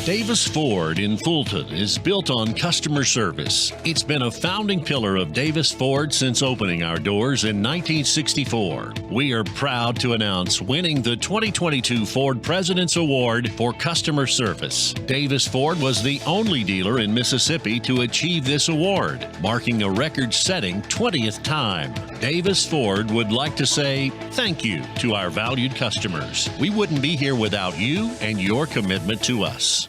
Davis Ford in Fulton is built on customer service. It's been a founding pillar of Davis Ford since opening our doors in 1964. We are proud to announce winning the 2022 Ford President's Award for Customer Service. Davis Ford was the only dealer in Mississippi to achieve this award, marking a record-setting 20th time. Davis Ford would like to say thank you to our valued customers. We wouldn't be here without you and your commitment to us.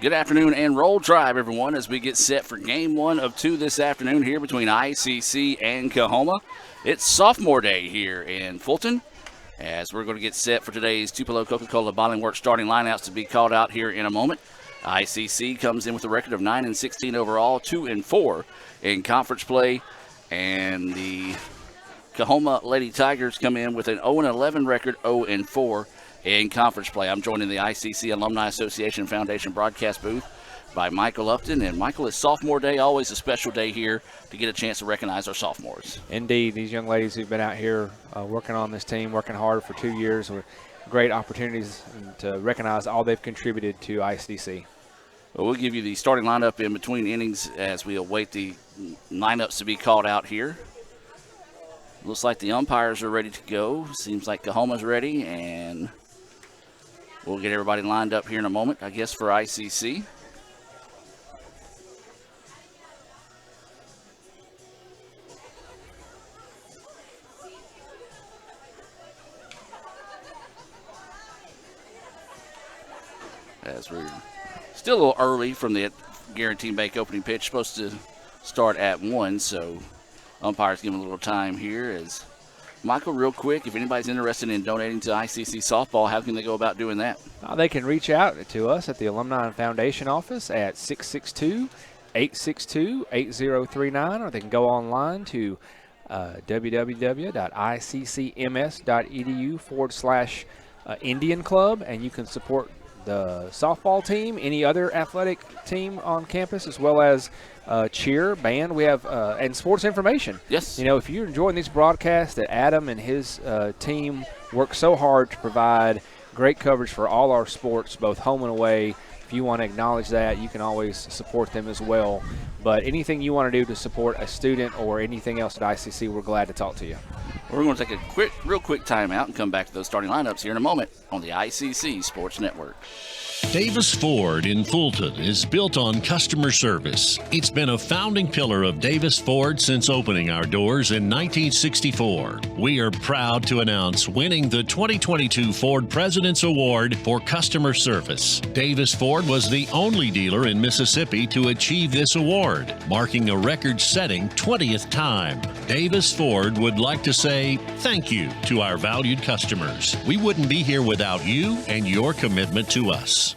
Good afternoon and roll drive, everyone, as we get set for game one of two this afternoon here between ICC and Coahoma. It's sophomore day here in Fulton, as we're going to get set for today's Tupelo Coca-Cola Bottling Works starting lineouts to be called out here in a moment. ICC comes in with a record of 9-16 overall, 2-4 in conference play, and the Coahoma Lady Tigers come in with an 0-11 record, 0-4 in conference play. I'm joined in the ICC Alumni Association Foundation broadcast booth by Michael Upton. And Michael, it's sophomore day, always a special day here to get a chance to recognize our sophomores. Indeed, these young ladies who've been out here working on this team, working hard for 2 years, with great opportunities to recognize all they've contributed to ICC. Well, we'll give you the starting lineup in between innings as we await the lineups to be called out here. Looks like the umpires are ready to go. Seems like Coahoma's ready, and we'll get everybody lined up here in a moment, I guess, for ICC. As we're still a little early from the Guaranteed Bank opening pitch, supposed to start at 1, so umpires give them a little time here. As Michael, real quick, if anybody's interested in donating to ICC softball, how can they go about doing that? They can reach out to us at the Alumni Foundation office at 662-862-8039, or they can go online to www.iccms.edu/Indian Club, and you can support the softball team, any other athletic team on campus, as well as cheer, band. We have and sports information. Yes. You know, if you're enjoying these broadcasts, that Adam and his team work so hard to provide great coverage for all our sports, both home and away. If you want to acknowledge that, you can always support them as well. But anything you want to do to support a student or anything else at ICC, we're glad to talk to you. We're going to take a real quick timeout and come back to those starting lineups here in a moment on the ICC Sports Network. Davis Ford in Fulton is built on customer service. It's been a founding pillar of Davis Ford since opening our doors in 1964. We are proud to announce winning the 2022 Ford President's Award for Customer Service. Davis Ford was the only dealer in Mississippi to achieve this award, marking a record-setting 20th time. Davis Ford would like to say thank you to our valued customers. We wouldn't be here without you and your commitment to us.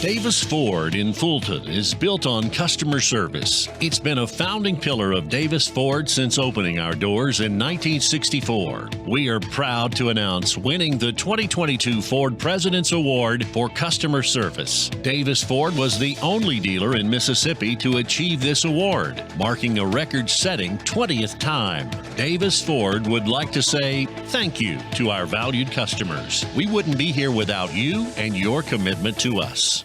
Davis Ford in Fulton is built on customer service. It's been a founding pillar of Davis Ford since opening our doors in 1964. We are proud to announce winning the 2022 Ford President's Award for Customer Service. Davis Ford was the only dealer in Mississippi to achieve this award, marking a record-setting 20th time. Davis Ford would like to say thank you to our valued customers. We wouldn't be here without you and your commitment to us.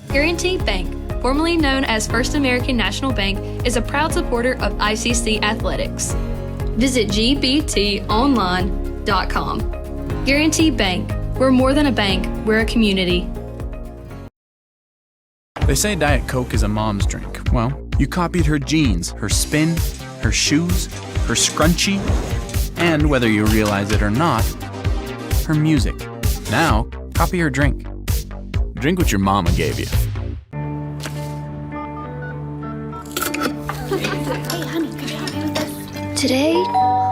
Guaranty Bank, formerly known as First American National Bank, is a proud supporter of ICC athletics. Visit gbtonline.com. Guaranty Bank, we're more than a bank, we're a community. They say Diet Coke is a mom's drink. Well, you copied her jeans, her spin, her shoes, her scrunchie, and whether you realize it or not, her music. Now, copy her drink. Drink what your mama gave you. Today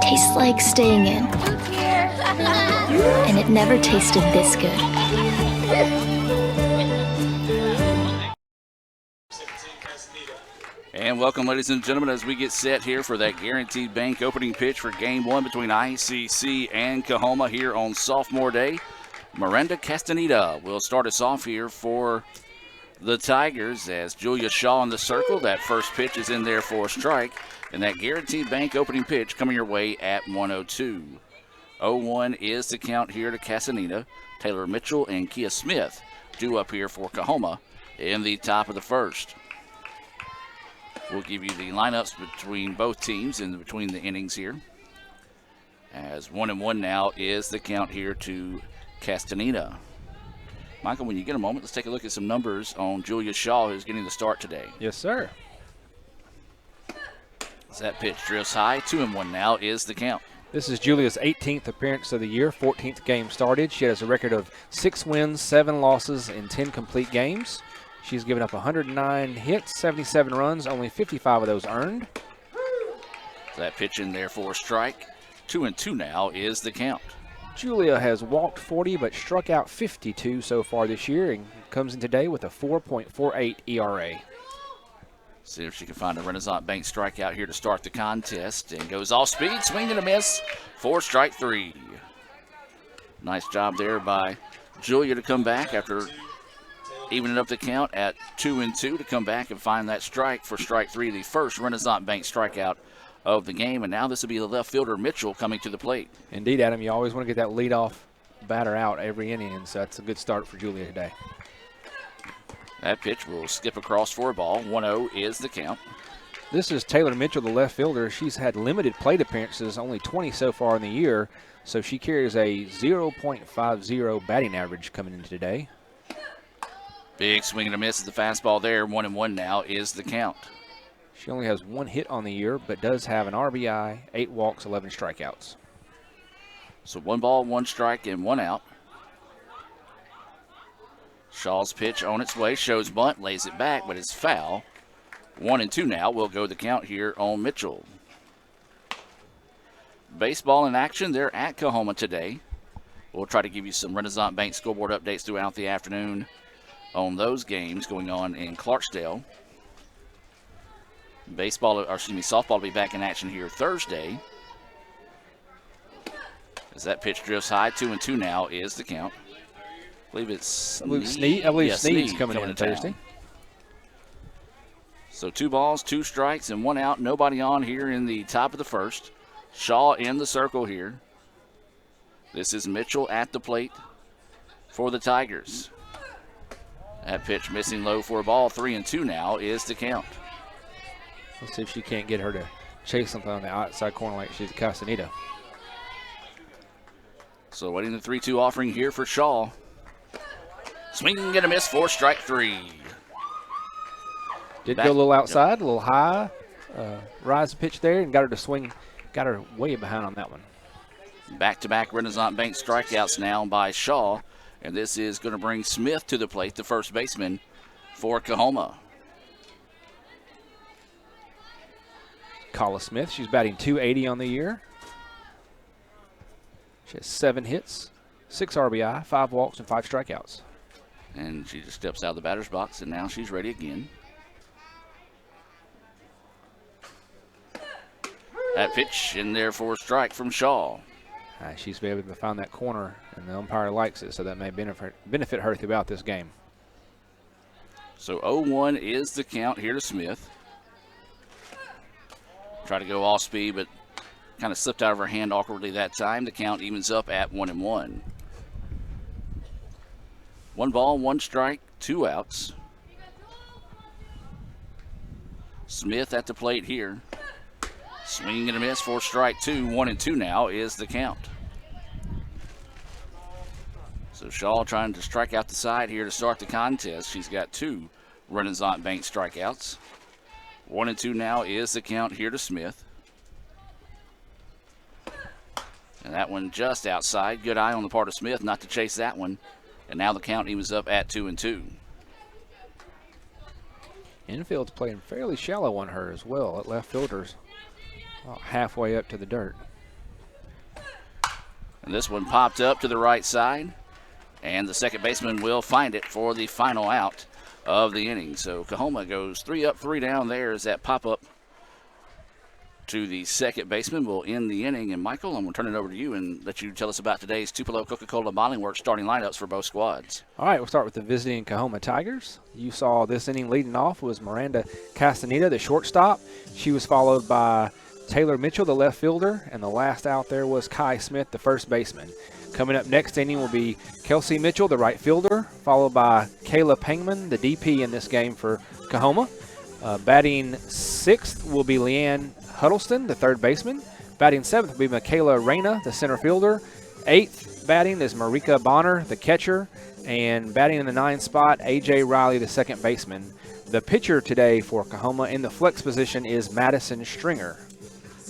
tastes like staying in. And it never tasted this good. And welcome, ladies and gentlemen, as we get set here for that Guaranteed Bank opening pitch for Game 1 between ICC and Coahoma here on Sophomore Day. Miranda Castaneda will start us off here for the Tigers as Julia Shaw in the circle. That first pitch is in there for a strike. And that Guaranteed Bank opening pitch coming your way at 1:02. 0-1 is the count here to Castaneda. Taylor Mitchell and Kia Smith due up here for Coahoma in the top of the first. We'll give you the lineups between both teams and between the innings here. As 1-1 now is the count here to Castaneda. Michael, when you get a moment, let's take a look at some numbers on Julia Shaw, who's getting the start today. Yes, sir. As that pitch drifts high, 2-1 now is the count. This is Julia's 18th appearance of the year, 14th game started. She has a record of 6 wins, 7 losses in 10 complete games. She's given up 109 hits, 77 runs, only 55 of those earned. That pitch in there for a strike. 2-2 now is the count. Julia has walked 40 but struck out 52 so far this year and comes in today with a 4.48 ERA. See if she can find a Renaissance Bank strikeout here to start the contest. And goes off speed, swing and a miss for strike 3. Nice job there by Julia to come back after evening up the count at 2-2 to come back and find that strike for strike 3, the first Renaissance Bank strikeout of the game. And now this will be the left fielder Mitchell coming to the plate. Indeed, Adam, you always want to get that leadoff batter out every inning, and so that's a good start for Julia today. That pitch will skip across for a ball. 1-0 is the count. This is Taylor Mitchell, the left fielder. She's had limited plate appearances, only 20 so far in the year, so she carries a 0.50 batting average coming into today. Big swing and a miss at the fastball there. 1-1 now is the count. She only has 1 hit on the year, but does have an RBI, 8 walks, 11 strikeouts. So 1 ball, 1 strike, and 1 out. Shaw's pitch on its way, shows bunt, lays it back, but it's foul. 1-2 now will go the count here on Mitchell. Baseball in action. They're at Coahoma today. We'll try to give you some Renaissance Bank scoreboard updates throughout the afternoon on those games going on in Clarksdale. Softball will be back in action here Thursday. As that pitch drifts high, 2-2 now is the count. I believe Sneed's coming in Thursday. So 2 balls, 2 strikes, and 1 out. Nobody on here in the top of the first. Shaw in the circle here. This is Mitchell at the plate for the Tigers. That pitch missing low for a ball. 3-2 now is the count. Let's see if she can't get her to chase something on the outside corner like she's Castaneda. So waiting the 3-2 offering here for Shaw. Swing and a miss for strike 3. Did go a little outside, a little high, rise pitch there, and got her to swing, got her way behind on that one. Back-to-back Renaissance Bank strikeouts now by Shaw, and this is going to bring Smith to the plate, the first baseman for Coahoma. Kala Smith, she's batting .280 on the year. She has 7 hits, 6 RBI, 5 walks, and 5 strikeouts. And she just steps out of the batter's box, and now she's ready again. That pitch in there for a strike from Shaw. She's been able to find that corner, and the umpire likes it, so that may benefit her throughout this game. So 0-1 is the count here to Smith. Try to go off speed, but kind of slipped out of her hand awkwardly that time. The count evens up at 1-1. 1 ball, 1 strike, 2 outs. Smith at the plate here. Swing and a miss for strike 2. 1-2 now is the count. So Shaw trying to strike out the side here to start the contest. She's got 2 Renaissance Bank strikeouts. 1-2 now is the count here to Smith. And that one just outside. Good eye on the part of Smith not to chase that one. And now the count evens up at 2-2. Infield's playing fairly shallow on her as well. At left fielder's about halfway up to the dirt. And this one popped up to the right side. And the second baseman will find it for the final out of the inning. So Coahoma goes 3 up, 3 down. There's that pop-up to the second baseman. Will end the inning. And Michael, I'm going to turn it over to you and let you tell us about today's Tupelo Coca-Cola Bottling Works starting lineups for both squads. All right, we'll start with the visiting Coahoma Tigers. You saw this inning leading off was Miranda Castaneda, the shortstop. She was followed by Taylor Mitchell, the left fielder, and the last out there was Kai Smith, the first baseman. Coming up next inning will be Kelsey Mitchell, the right fielder, followed by Kayla Pangman, the DP in this game for Coahoma. Batting 6th will be Leanne Huddleston, the third baseman. Batting 7th will be Michaela Reyna, the center fielder. 8th batting is Marika Bonner, the catcher. And batting in the 9th spot, A.J. Riley, the second baseman. The pitcher today for Coahoma in the flex position is Madison Stringer.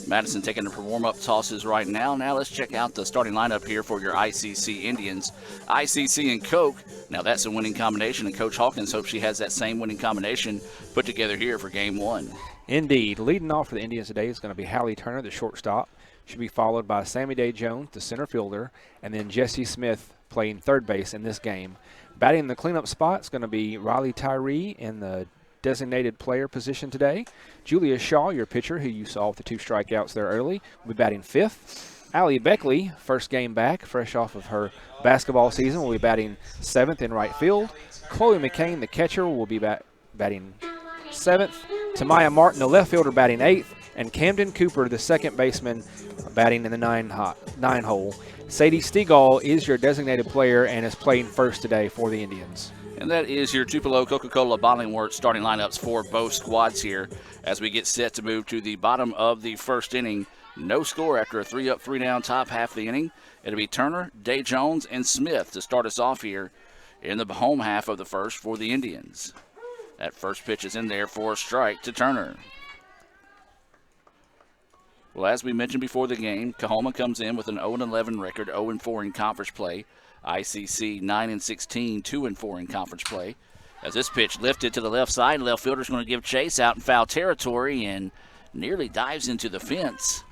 Madison taking the warm-up tosses right now. Now let's check out the starting lineup here for your ICC Indians. ICC and Coke. Now that's a winning combination, and Coach Hawkins hopes she has that same winning combination put together here for Game 1. Indeed. Leading off for the Indians today is going to be Hallie Turner, the shortstop. She'll be followed by Sammy Day Jones, the center fielder, and then Jessie Smith playing third base in this game. Batting in the cleanup spot is going to be Riley Tyree in the designated player position today. Julia Shaw, your pitcher, who you saw with the 2 strikeouts there early, will be batting 5th. Allie Beckley, first game back, fresh off of her basketball season, will be batting 7th in right field. Chloe McCain, the catcher, will be batting 7th. Tamaya Martin, the left fielder, batting 8th. And Camden Cooper, the second baseman, batting in the 9 hole. Sadie Stegall is your designated player and is playing first today for the Indians. And that is your Tupelo Coca-Cola Bottling Works starting lineups for both squads here as we get set to move to the bottom of the first inning. No score after a 3 up, 3 down top half of the inning. It'll be Turner, Day Jones, and Smith to start us off here in the home half of the first for the Indians. That first pitch is in there for a strike to Turner. Well, as we mentioned before the game, Coahoma comes in with an 0-11 record, 0-4 in conference play. ICC 9-16, 2-4 in conference play. As this pitch lifted to the left side, left fielder's going to give chase out in foul territory and nearly dives into the fence.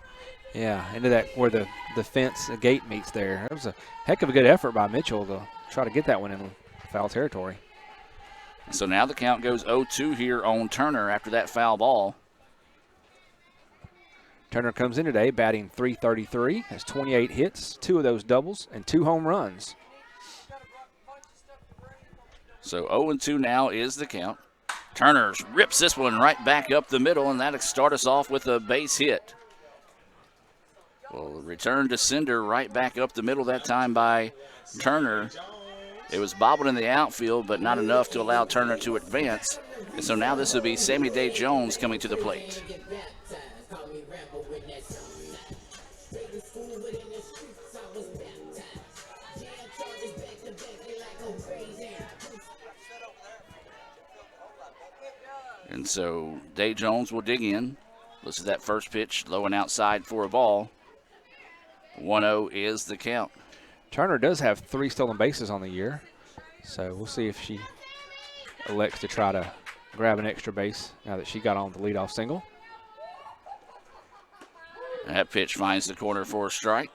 Yeah, into that where the fence, the gate meets there. It was a heck of a good effort by Mitchell to try to get that one in foul territory. So now the count goes 0-2 here on Turner after that foul ball. Turner comes in today batting .333, has 28 hits, 2 of those doubles, and 2 home runs. So 0-2 now is the count. Turner rips this one right back up the middle, and that'll start us off with a base hit. Well, return to sender right back up the middle that time by Turner. It was bobbled in the outfield, but not enough to allow Turner to advance. And so now this will be Sammy Day Jones coming to the plate. And so Day Jones will dig in. This is that first pitch, low and outside for a ball. 1-0 is the count. Turner does have 3 stolen bases on the year, so we'll see if she elects to try to grab an extra base now that she got on the leadoff single. That pitch finds the corner for a strike.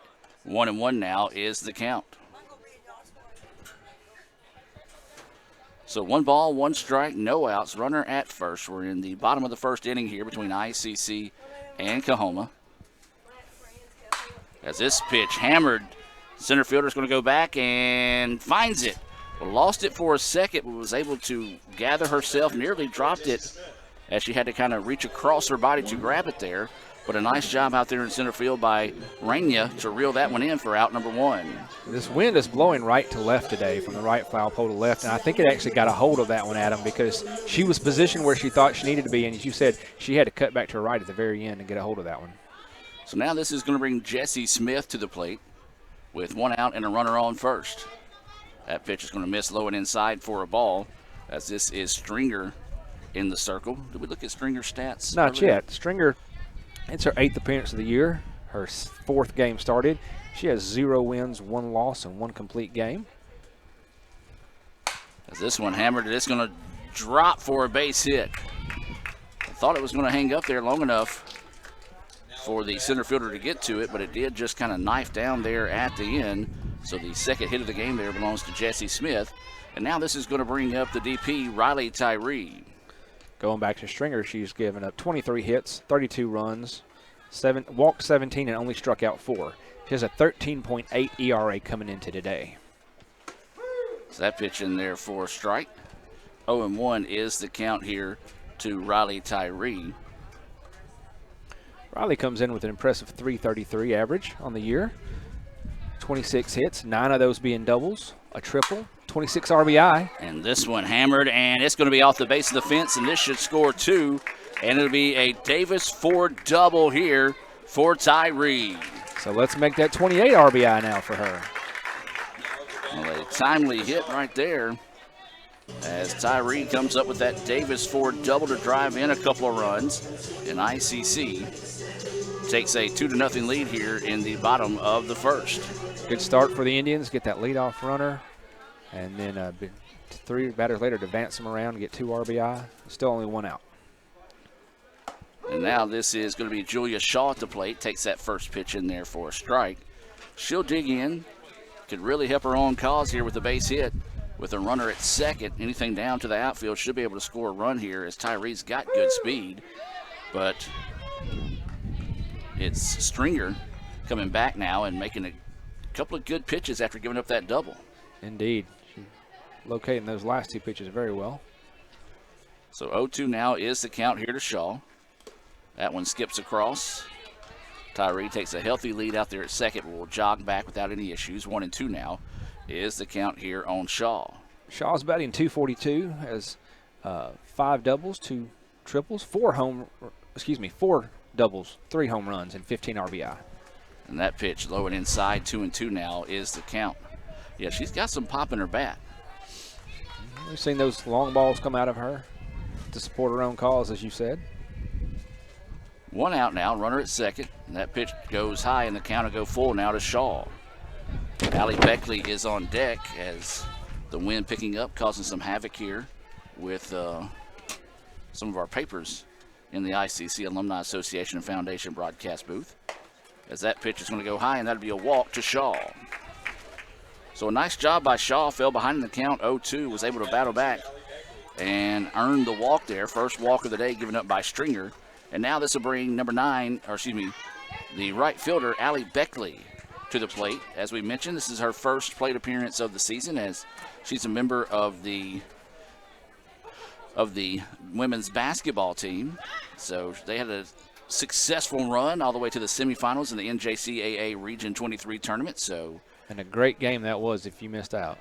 1-1 now is the count. So 1 ball, 1 strike, no outs, runner at first. We're in the bottom of the first inning here between ICC and Coahoma. As this pitch hammered, center fielder's going to go back and finds it. Lost it for a second, but was able to gather herself, nearly dropped it as she had to kind of reach across her body to grab it there. But a nice job out there in center field by Raina to reel that one in for out number 1. This wind is blowing right to left today, from the right foul pole to left, and I think it actually got a hold of that one, Adam, because she was positioned where she thought she needed to be, and as you said, she had to cut back to her right at the very end and get a hold of that one. So now this is going to bring Jessie Smith to the plate with 1 out and a runner on first. That pitch is going to miss low and inside for a ball, as this is Stringer in the circle. Did we look at Stringer's stats? Not yet. Stringer, it's her 8th appearance of the year. Her 4th game started. She has 0 wins, 1 loss, and 1 complete game. As this one hammered, it's going to drop for a base hit. I thought it was going to hang up there long enough for the center fielder to get to it, but it did just kind of knife down there at the end. So the second hit of the game there belongs to Jessie Smith. And now this is going to bring up the DP, Riley Tyree. Going back to Stringer, she's given up 23 hits, 32 runs, walked 17, and only struck out 4. She has a 13.8 ERA coming into today. So that pitch in there for a strike. 0-1 is the count here to Riley Tyree. Riley comes in with an impressive .333 average on the year. 26 hits, 9 of those being doubles, a triple, 26 RBI. And this one hammered, and it's going to be off the base of the fence, and this should score 2. And it'll be a Davis Ford double here for Tyree. So let's make that 28 RBI now for her. Well, a timely hit right there as Tyree comes up with that Davis Ford double to drive in a couple of runs. And ICC takes a 2-0 lead here in the bottom of the first. Good start for the Indians. Get that leadoff runner. And then 3 batters later to advance them around and get 2 RBI. Still only 1 out. And now this is going to be Julia Shaw at the plate. Takes that first pitch in there for a strike. She'll dig in. Could really help her own cause here with the base hit. With a runner at second, anything down to the outfield should be able to score a run here as Tyree's got good speed. But it's Stringer coming back now and making a couple of good pitches after giving up that double. Indeed. She's locating those last 2 pitches very well. So 0-2 now is the count here to Shaw. That one skips across. Tyree takes a healthy lead out there at second, but will jog back without any issues. 1-2 now is the count here on Shaw. Shaw's batting .242, has 5 doubles, 2 triples, 4 doubles, 3 home runs, and 15 RBI. And that pitch low and inside, 2-2 now is the count. Yeah, she's got some pop in her bat. We've seen those long balls come out of her to support her own cause, as you said. 1 out now, runner at second. And that pitch goes high, and the count will go full now to Shaw. Allie Beckley is on deck as the wind picking up, causing some havoc here with some of our papers in the ICC Alumni Association and Foundation broadcast booth. As that pitch is going to go high, and that'll be a walk to Shaw. So a nice job by Shaw. Fell behind in the count, 0-2, was able to battle back and earn the walk there. First walk of the day given up by Stringer. And now this will bring the right fielder, Allie Beckley, to the plate. As we mentioned, this is her first plate appearance of the season as she's a member of the women's basketball team. So they had a successful run all the way to the semifinals in the NJCAA Region 23 tournament. And a great game that was if you missed out.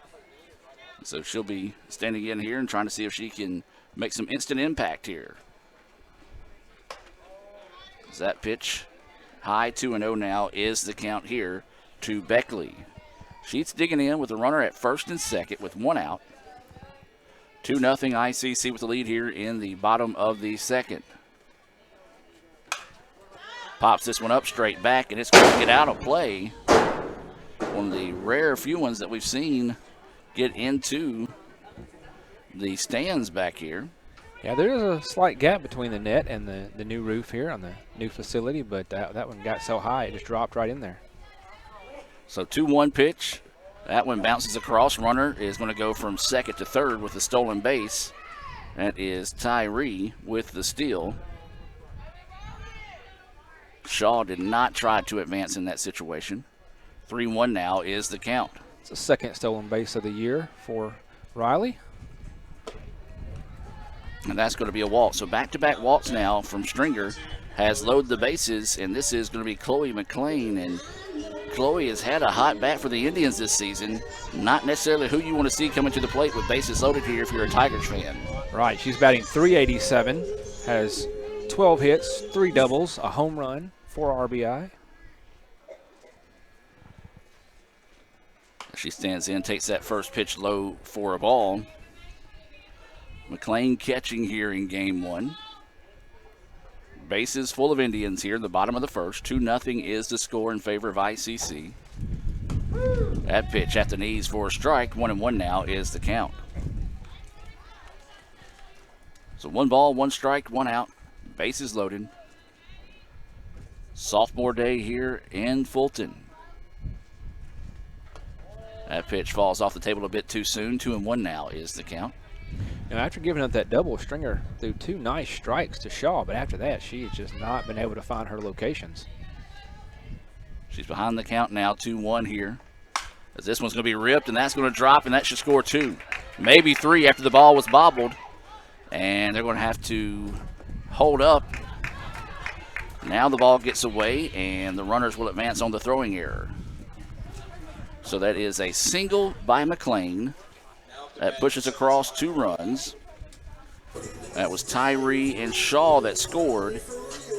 So she'll be standing in here and trying to see if she can make some instant impact here. As that pitch, high 2-0 now is the count here to Beckley. Sheets digging in with a runner at first and second with 1 out. 2-0 ICC with the lead here in the bottom of the second. Pops this one up straight back, and it's going to get out of play. One of the rare few ones that we've seen get into the stands back here. Yeah, there is a slight gap between the net and the new roof here on the new facility, but that one got so high it just dropped right in there. So 2-1 pitch That one bounces across. Runner is going to go from second to third with the stolen base. That is Tyree with the steal. Shaw did not try to advance in that situation. 3-1 now is the count. It's the second stolen base of the year for Riley. And that's going to be a walk. So back-to-back walks now from Stringer. Has loaded the bases, and this is going to be Chloe McLean. And Chloe has had a hot bat for the Indians this season. Not necessarily who you want to see coming to the plate with bases loaded here if you're a Tigers fan. Right, she's batting .387, has 12 hits, 3 doubles, a home run, 4 RBI. She stands in, takes that first pitch low for a ball. McLean catching here in game 1. Bases full of Indians here in the bottom of the first. 2-0 is the score in favor of ICC. That pitch at the knees for a strike. 1-1 now is the count. So 1 ball, 1 strike, 1 out. Bases loaded. Sophomore day here in Fulton. That pitch falls off the table a bit too soon. 2-1 now is the count. Now, after giving up that double, Stringer threw 2 nice strikes to Shaw, but after that, she has just not been able to find her locations. She's behind the count now, 2-1 here. As this one's going to be ripped, and that's going to drop, and that should score 2. Maybe 3 after the ball was bobbled. And they're going to have to hold up. Now the ball gets away, and the runners will advance on the throwing error. So that is a single by McLean. That pushes across 2 runs. That was Tyree and Shaw that scored.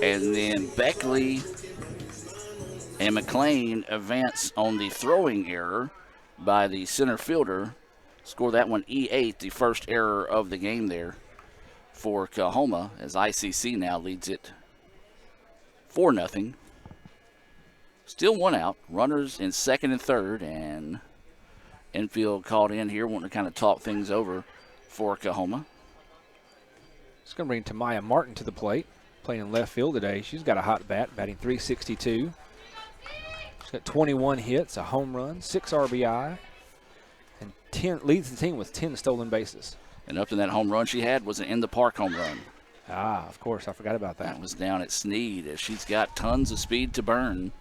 And then Beckley and McLean advance on the throwing error by the center fielder. Score that one E8, the first error of the game there for Coahoma, as ICC now leads it 4-0. Still 1 out. Runners in second and third, and infield called in here, wanting to kind of talk things over for Coahoma. It's going to bring Tamaya Martin to the plate, playing in left field today. She's got a hot bat, batting .362. She's got 21 hits, a home run, 6 RBI, and leads the team with 10 stolen bases. And up to that home run she had was an in-the-park home run. Ah, of course, I forgot about that. That was down at Sneed, as she's got tons of speed to burn.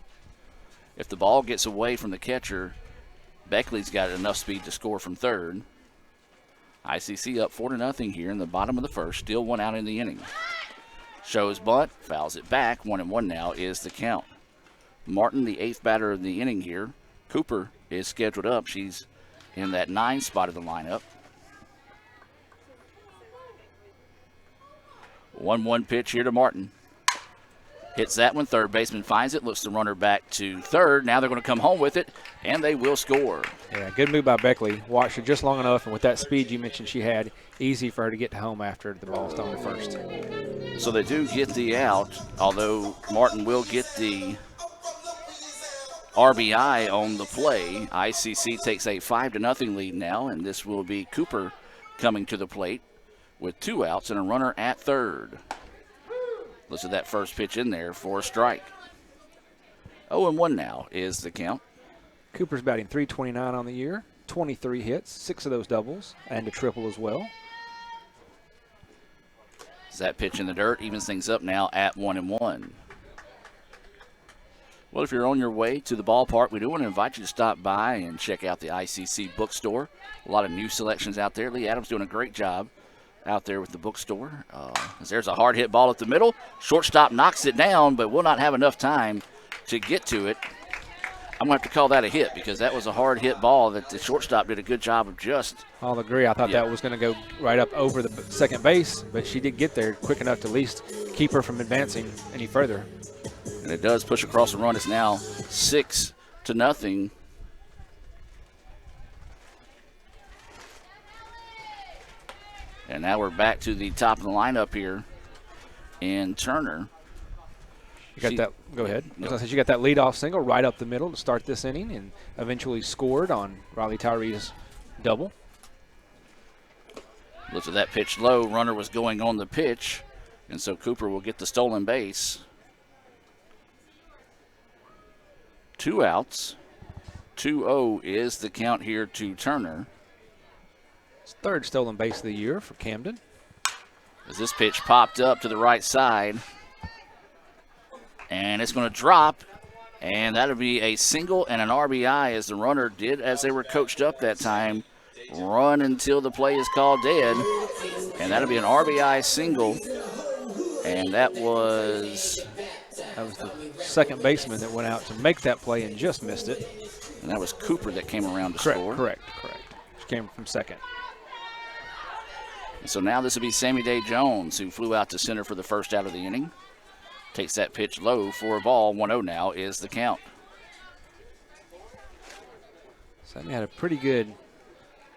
If the ball gets away from the catcher, Beckley's got enough speed to score from third. ICC up 4-0 here in the bottom of the first. Still 1 out in the inning. Shows bunt, fouls it back. 1-1 now is the count. Martin, the 8th batter of the inning here. Cooper is scheduled up. She's in that 9 spot of the lineup. 1-1 pitch here to Martin. Hits that one. Third baseman finds it. Looks the runner back to third. Now they're going to come home with it, and they will score. Yeah, good move by Beckley. Watched her just long enough, and with that speed you mentioned she had, easy for her to get to home after the ball's thrown to first. So they do get the out, although Martin will get the RBI on the play. ICC takes a 5-0 lead now, and this will be Cooper coming to the plate with 2 outs and a runner at third. Listen to that first pitch in there for a strike. 0-1 now is the count. Cooper's batting .329 on the year, 23 hits, 6 of those doubles, and a triple as well. That pitch in the dirt evens things up now at 1-1. Well, if you're on your way to the ballpark, we do want to invite you to stop by and check out the ICC bookstore. A lot of new selections out there. Lee Adams doing a great job out there with the bookstore. As there's a hard hit ball at the middle. Shortstop knocks it down, but will not have enough time to get to it. I'm going to have to call that a hit because that was a hard hit ball that the shortstop did a good job of just. I'll agree. I thought that was going to go right up over the second base, but she did get there quick enough to at least keep her from advancing any further. And it does push across the run. It's now 6-0. And now we're back to the top of the lineup here in Turner. You got that. Go ahead. As I said, you got that leadoff single right up the middle to start this inning, and eventually scored on Riley Tyree's double. Looks at that pitch low. Runner was going on the pitch, and so Cooper will get the stolen base. 2 outs. 2-0 is the count here to Turner. It's third stolen base of the year for Camden. As this pitch popped up to the right side. And it's going to drop. And that'll be a single and an RBI as the runner did as they were coached up that time. Run until the play is called dead. And that'll be an RBI single. And that was the second baseman that went out to make that play and just missed it. And that was Cooper that came around to Correct, score. Correct. She came from second. And so now this will be Sammy Day Jones, who flew out to center for the first out of the inning. Takes that pitch low for a ball. 1-0 now is the count. Sammy had a pretty good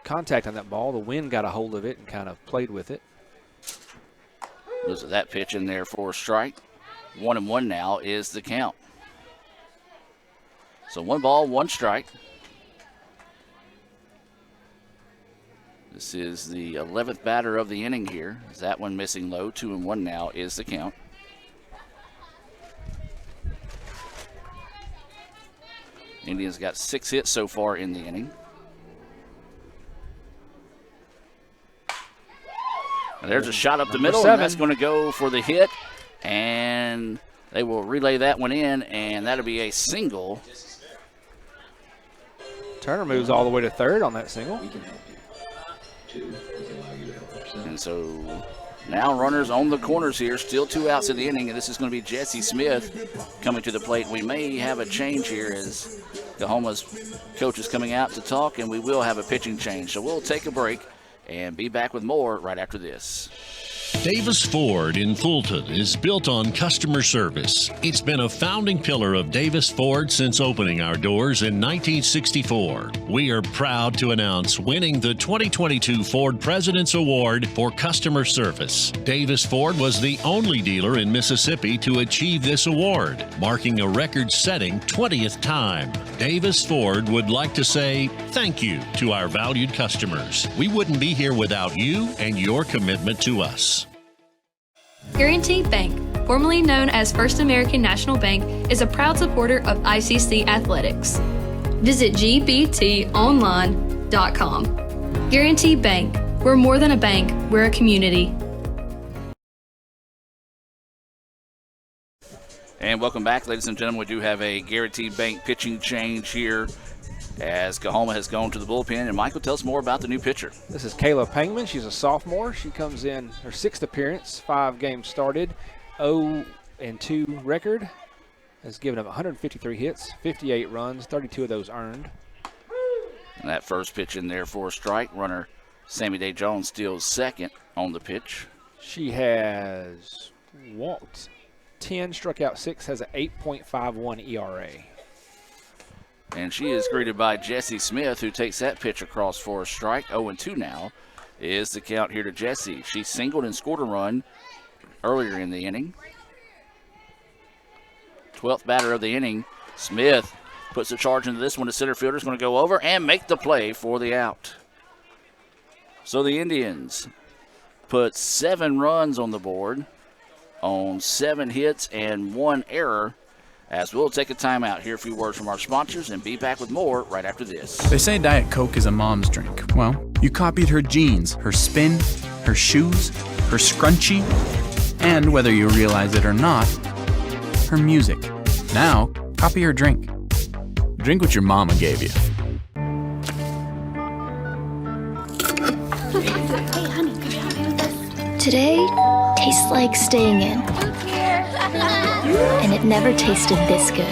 contact on that ball. The wind got a hold of it and kind of played with it. Looks at that pitch in there for a strike. 1-1 now is the count. So 1 ball, 1 strike. This is the 11th batter of the inning here. Is that one missing low? 2-1 now is the count. Indians got 6 hits so far in the inning. And there's a shot up the middle, and that's going to go for the hit. And they will relay that one in, and that'll be a single. Turner moves all the way to third on that single. And so now runners on the corners here, still 2 outs in the inning, and this is going to be Jesse Smith coming to the plate. We may have a change here as Coahoma's coach is coming out to talk, and we will have a pitching change. So we'll take a break and be back with more right after this. Davis Ford in Fulton is built on customer service. It's been a founding pillar of Davis Ford since opening our doors in 1964. We are proud to announce winning the 2022 Ford President's Award for Customer Service. Davis Ford was the only dealer in Mississippi to achieve this award, marking a record-setting 20th time. Davis Ford would like to say thank you to our valued customers. We wouldn't be here without you and your commitment to us. Guaranty Bank, formerly known as First American National Bank, is a proud supporter of ICC athletics. Visit gbtonline.com. Guaranty Bank, we're more than a bank, we're a community. And welcome back, ladies and gentlemen. We do have a Guaranteed Bank pitching change here as Coahoma has gone to the bullpen. And Michael, tell us more about the new pitcher. This is Kayla Pangman. She's a sophomore. She comes in her 6th appearance, 5 games started, 0-2 record. Has given up 153 hits, 58 runs, 32 of those earned. And that first pitch in there for a strike. Runner Sammy Day Jones steals second on the pitch. She has walked 10, struck out 6, has an 8.51 ERA. And she is greeted by Jesse Smith, who takes that pitch across for a strike. 0-2 now is the count here to Jesse. She singled and scored a run earlier in the inning. 12th batter of the inning. Smith puts a charge into this one. The center fielder is going to go over and make the play for the out. So the Indians put 7 runs on the board on 7 hits and 1 error. As we'll take a timeout, hear a few words from our sponsors, and be back with more right after this. They say Diet Coke is a mom's drink. Well, you copied her jeans, her spin, her shoes, her scrunchie, and whether you realize it or not, her music. Now, copy her drink. Drink what your mama gave you. Hey, honey, could you help me with this? Today tastes like staying in. And it never tasted this good.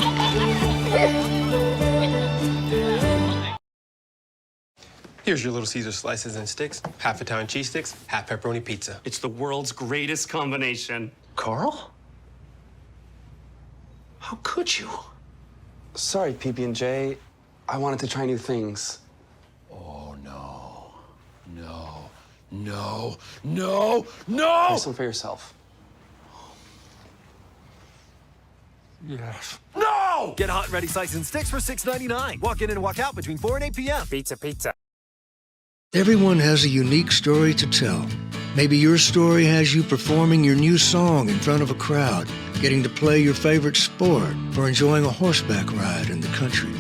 Here's your Little Caesar slices and sticks, half Italian cheese sticks, half pepperoni pizza. It's the world's greatest combination. Carl? How could you? Sorry, PB&J. I wanted to try new things. Oh, no. No. No. No. No! Have some for yourself. Yes. No! Get hot and ready slice and sticks for $6.99. Walk in and walk out between 4 and 8 p.m. Pizza. Everyone has a unique story to tell. Maybe your story has you performing your new song in front of a crowd, getting to play your favorite sport, or enjoying a horseback ride in the country.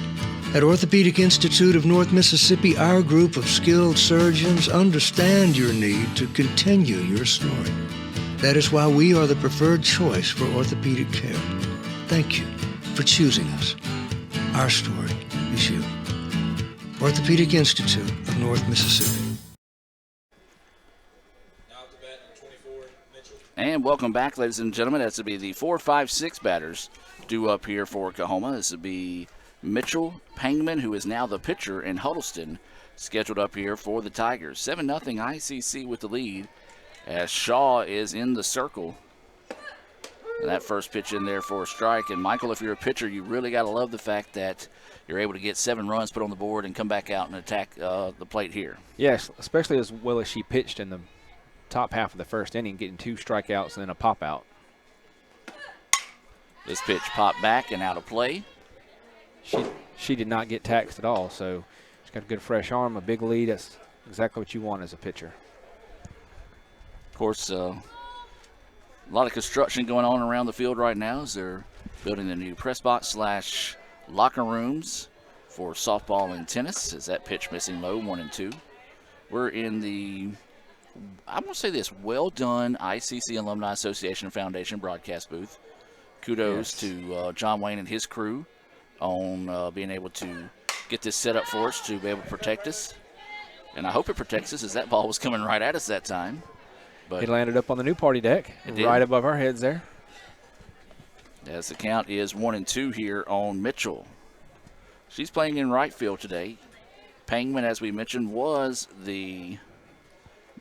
At Orthopedic Institute of North Mississippi, our group of skilled surgeons understand your need to continue your story. That is why we are the preferred choice for orthopedic care. Thank you for choosing us. Our story is you. Orthopedic Institute of North Mississippi. And welcome back, ladies and gentlemen. This will be the 4, 5, 6 batters due up here for Coahoma. This will be Mitchell, Pangman, who is now the pitcher, and Huddleston scheduled up here for the Tigers. 7-0 ICC with the lead as Shaw is in the circle. And that first pitch in there for a strike. And, Michael, if you're a pitcher, you really got to love the fact that you're able to get 7 runs put on the board and come back out and attack the plate here. Yes, especially as well as she pitched in the top half of the first inning, getting 2 strikeouts and then a pop out. This pitch popped back and out of play. She did not get taxed at all, so she's got a good fresh arm, a big lead. That's exactly what you want as a pitcher. Of course, a lot of construction going on around the field right now as they're building the new press box / locker rooms for softball and tennis. As that pitch missing low, 1-2. We're in the, I'm going to say this, well done ICC Alumni Association Foundation broadcast booth. Kudos to John Wayne and his crew on being able to get this set up for us to be able to protect us. And I hope it protects us as that ball was coming right at us that time. But it landed up on the new party deck, right above our heads there. As the count is 1-2 here on Mitchell. She's playing in right field today. Pangman, as we mentioned, was the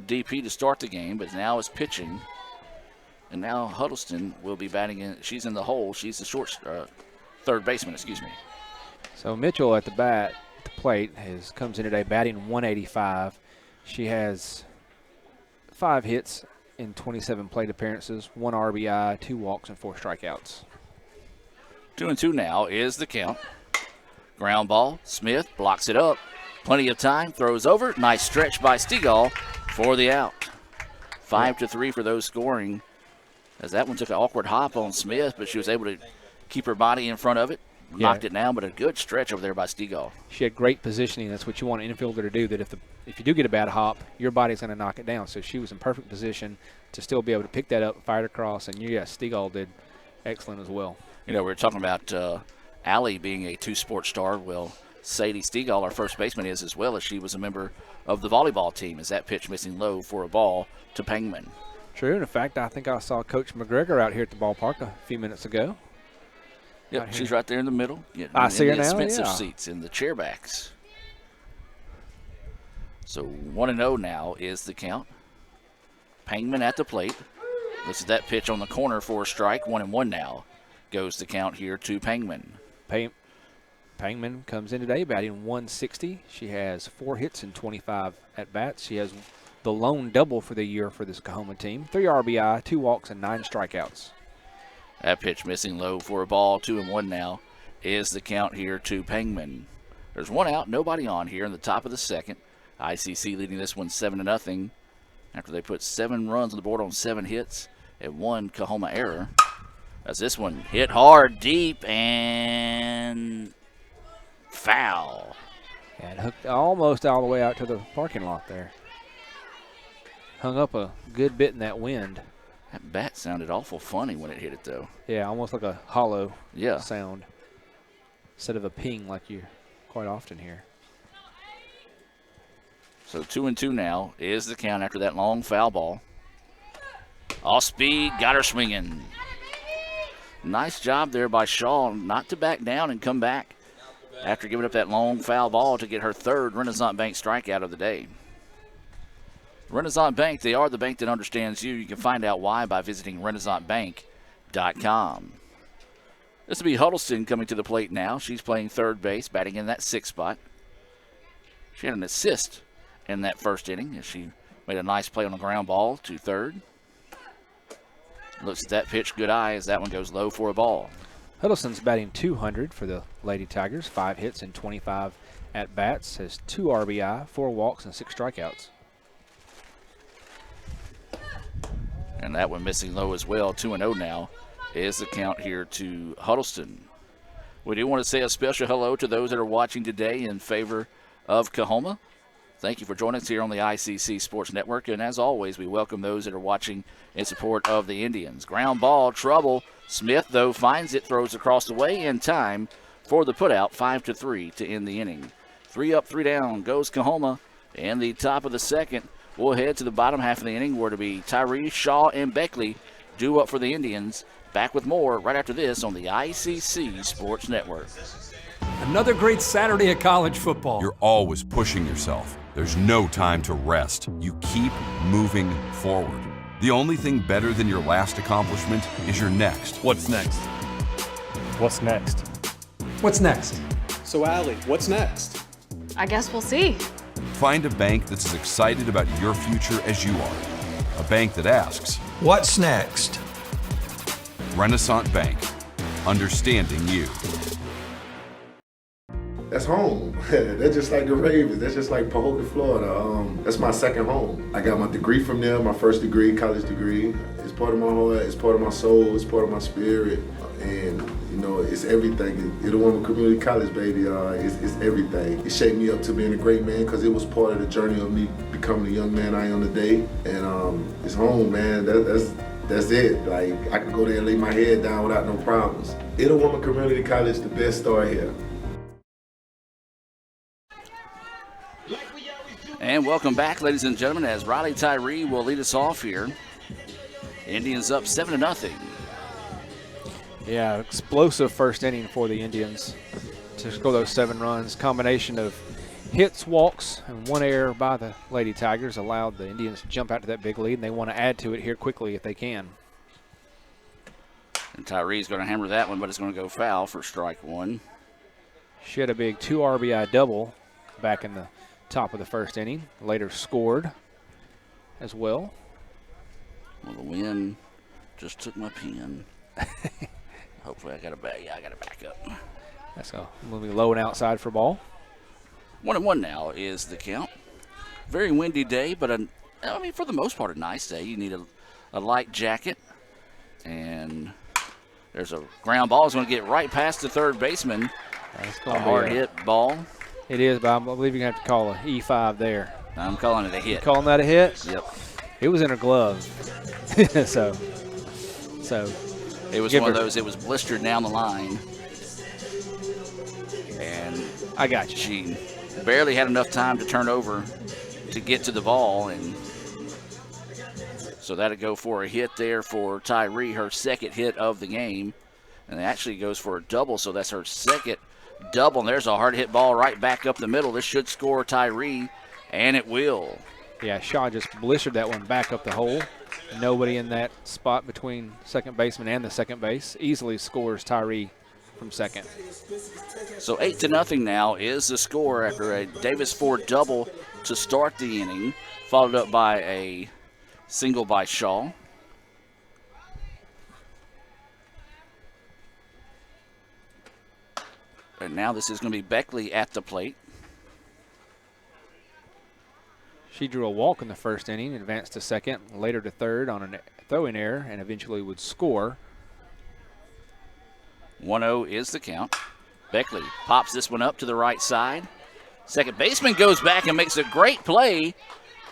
DP to start the game, but now is pitching. And now Huddleston will be batting in. She's in the hole. She's the third baseman, excuse me. So Mitchell at the bat, at the plate, comes in today batting 185. She has 5 hits in 27 plate appearances, 1 RBI, 2 walks, and 4 strikeouts. 2-2 now is the count. Ground ball. Smith blocks it up. Plenty of time. Throws over. Nice stretch by Stegall for the out. 5-3 for those scoring. As that one took an awkward hop on Smith, but she was able to keep her body in front of it. Knocked it down, but a good stretch over there by Stegall. She had great positioning. That's what you want an infielder to do, that if you do get a bad hop, your body's going to knock it down. So she was in perfect position to still be able to pick that up, fire it across, and Stegall did excellent as well. You know, we were talking about Allie being a 2-sport star. Well, Sadie Stegall, our first baseman, is as well, as she was a member of the volleyball team, as that pitch missing low for a ball to Pangman. True. In fact, I think I saw Coach McGregor out here at the ballpark a few minutes ago. Yep, she's right there in the middle. I see her now, expensive seats in the chair backs. So 1-0 now is the count. Pangman at the plate. This is that pitch on the corner for a strike. 1-1 now goes the count here to Pangman. Pangman comes in today batting 160. She has 4 hits and 25 at-bats. She has the lone double for the year for this Coahoma team. 3 RBI, 2 walks, and 9 strikeouts. That pitch missing low for a ball. 2-1 now is the count here to Pangman. There's 1 out, nobody on here in the top of the second. ICC leading this one 7-0 after they put 7 runs on the board on 7 hits and 1 Coahoma error. As this one hit hard, deep, and foul. And hooked almost all the way out to the parking lot there. Hung up a good bit in that wind. That bat sounded awful funny when it hit it, though. Yeah, almost like a hollow sound instead of a ping like you quite often hear. So 2-2 now is the count after that long foul ball. Off speed, got her swinging. Nice job there by Shaw not to back down and come back after giving up that long foul ball to get her 3rd Renaissance Bank strikeout of the day. Renaissance Bank, they are the bank that understands you. You can find out why by visiting RenaissanceBank.com. This will be Huddleston coming to the plate now. She's playing third base, batting in that 6th spot. She had an assist in that first inning as she made a nice play on the ground ball to third. Looks at that pitch, good eye as that one goes low for a ball. Huddleston's batting 200 for the Lady Tigers, 5 hits and 25 at-bats, has 2 RBI, 4 walks, and 6 strikeouts. And that one missing low as well. 2-0 now is the count here to Huddleston. We do want to say a special hello to those that are watching today in favor of Coahoma. Thank you for joining us here on the ICC Sports Network. And as always, we welcome those that are watching in support of the Indians. Ground ball, trouble. Smith, though, finds it, throws across the way in time for the putout, 5-3 to end the inning. 3 up, 3 down goes Coahoma. And the top of the second, we'll head to the bottom half of the inning where to be Tyree, Shaw, and Beckley due up for the Indians. Back with more right after this on the ICC Sports Network. Another great Saturday of college football. You're always pushing yourself. There's no time to rest. You keep moving forward. The only thing better than your last accomplishment is your next. What's next? What's next? What's next? So, Allie, what's next? I guess we'll see. Find a bank that's as excited about your future as you are. A bank that asks, What's next? Renaissance Bank. Understanding you. That's home. That's just like the Ravens. That's just like Pahokee, Florida. That's my second home. I got my degree from there, my first degree, college degree. It's part of my heart, it's part of my soul, it's part of my spirit. And, you know, it's everything. Coahoma Community College, baby, it's everything. It shaped me up to being a great man because it was part of the journey of me becoming the young man I am today. And it's home, man. That's it. Like, I could go there and lay my head down without no problems. Coahoma Community College, the best start here. And welcome back, ladies and gentlemen, as Riley Tyree will lead us off here. Indians up 7-0. Yeah, explosive first inning for the Indians to score those 7 runs. Combination of hits, walks, and 1 error by the Lady Tigers allowed the Indians to jump out to that big lead, and they want to add to it here quickly if they can. And Tyree's going to hammer that one, but it's going to go foul for strike 1. She had a big 2 RBI double back in the top of the first inning. Later scored as well. Well, the wind just took my pen. Hopefully I got it back. Yeah, I got it back up. That's a little bit low and outside for ball. 1-1 now is the count. Very windy day, but I mean, for the most part, a nice day. You need a light jacket. And there's a ground ball. It's going to get right past the third baseman. That's a hard hit ball. It is, but I believe you're going to have to call an E5 there. I'm calling it a hit. You calling that a hit? Yep. It was in her glove. so it was one of those, it was blistered down the line. And I got you. She barely had enough time to turn over to get to the ball, and so that'll go for a hit there for Tyree, her second hit of the game. And it actually goes for a double, so that's her second double. And there's a hard hit ball right back up the middle. This should score Tyree, and it will. Yeah, Shaw just blistered that one back up the hole. Nobody in that spot between second baseman and the second base. Easily scores Tyree from second. So 8-0 now is the score after a Davis Ford double to start the inning, followed up by a single by Shaw. And now this is going to be Beckley at the plate. She drew a walk in the first inning, advanced to second, later to third on a throwing error, and eventually would score. 1-0 is the count. Beckley pops this one up to the right side. Second baseman goes back and makes a great play,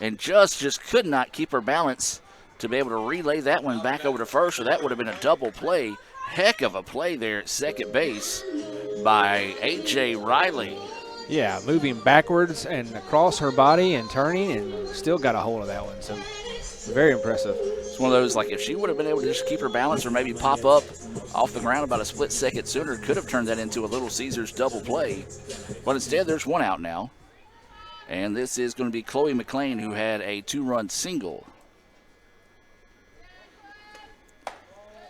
and just could not keep her balance to be able to relay that one back over to first, so that would have been a double play. Heck of a play there at second base by A.J. Riley. Yeah, moving backwards and across her body and turning, and still got a hold of that one. So very impressive. It's one of those, like, if she would have been able to just keep her balance or maybe pop up off the ground about a split second sooner, could have turned that into a Little Caesars double play. But instead, there's one out now. And this is going to be Chloe McLean, who had a 2-run single.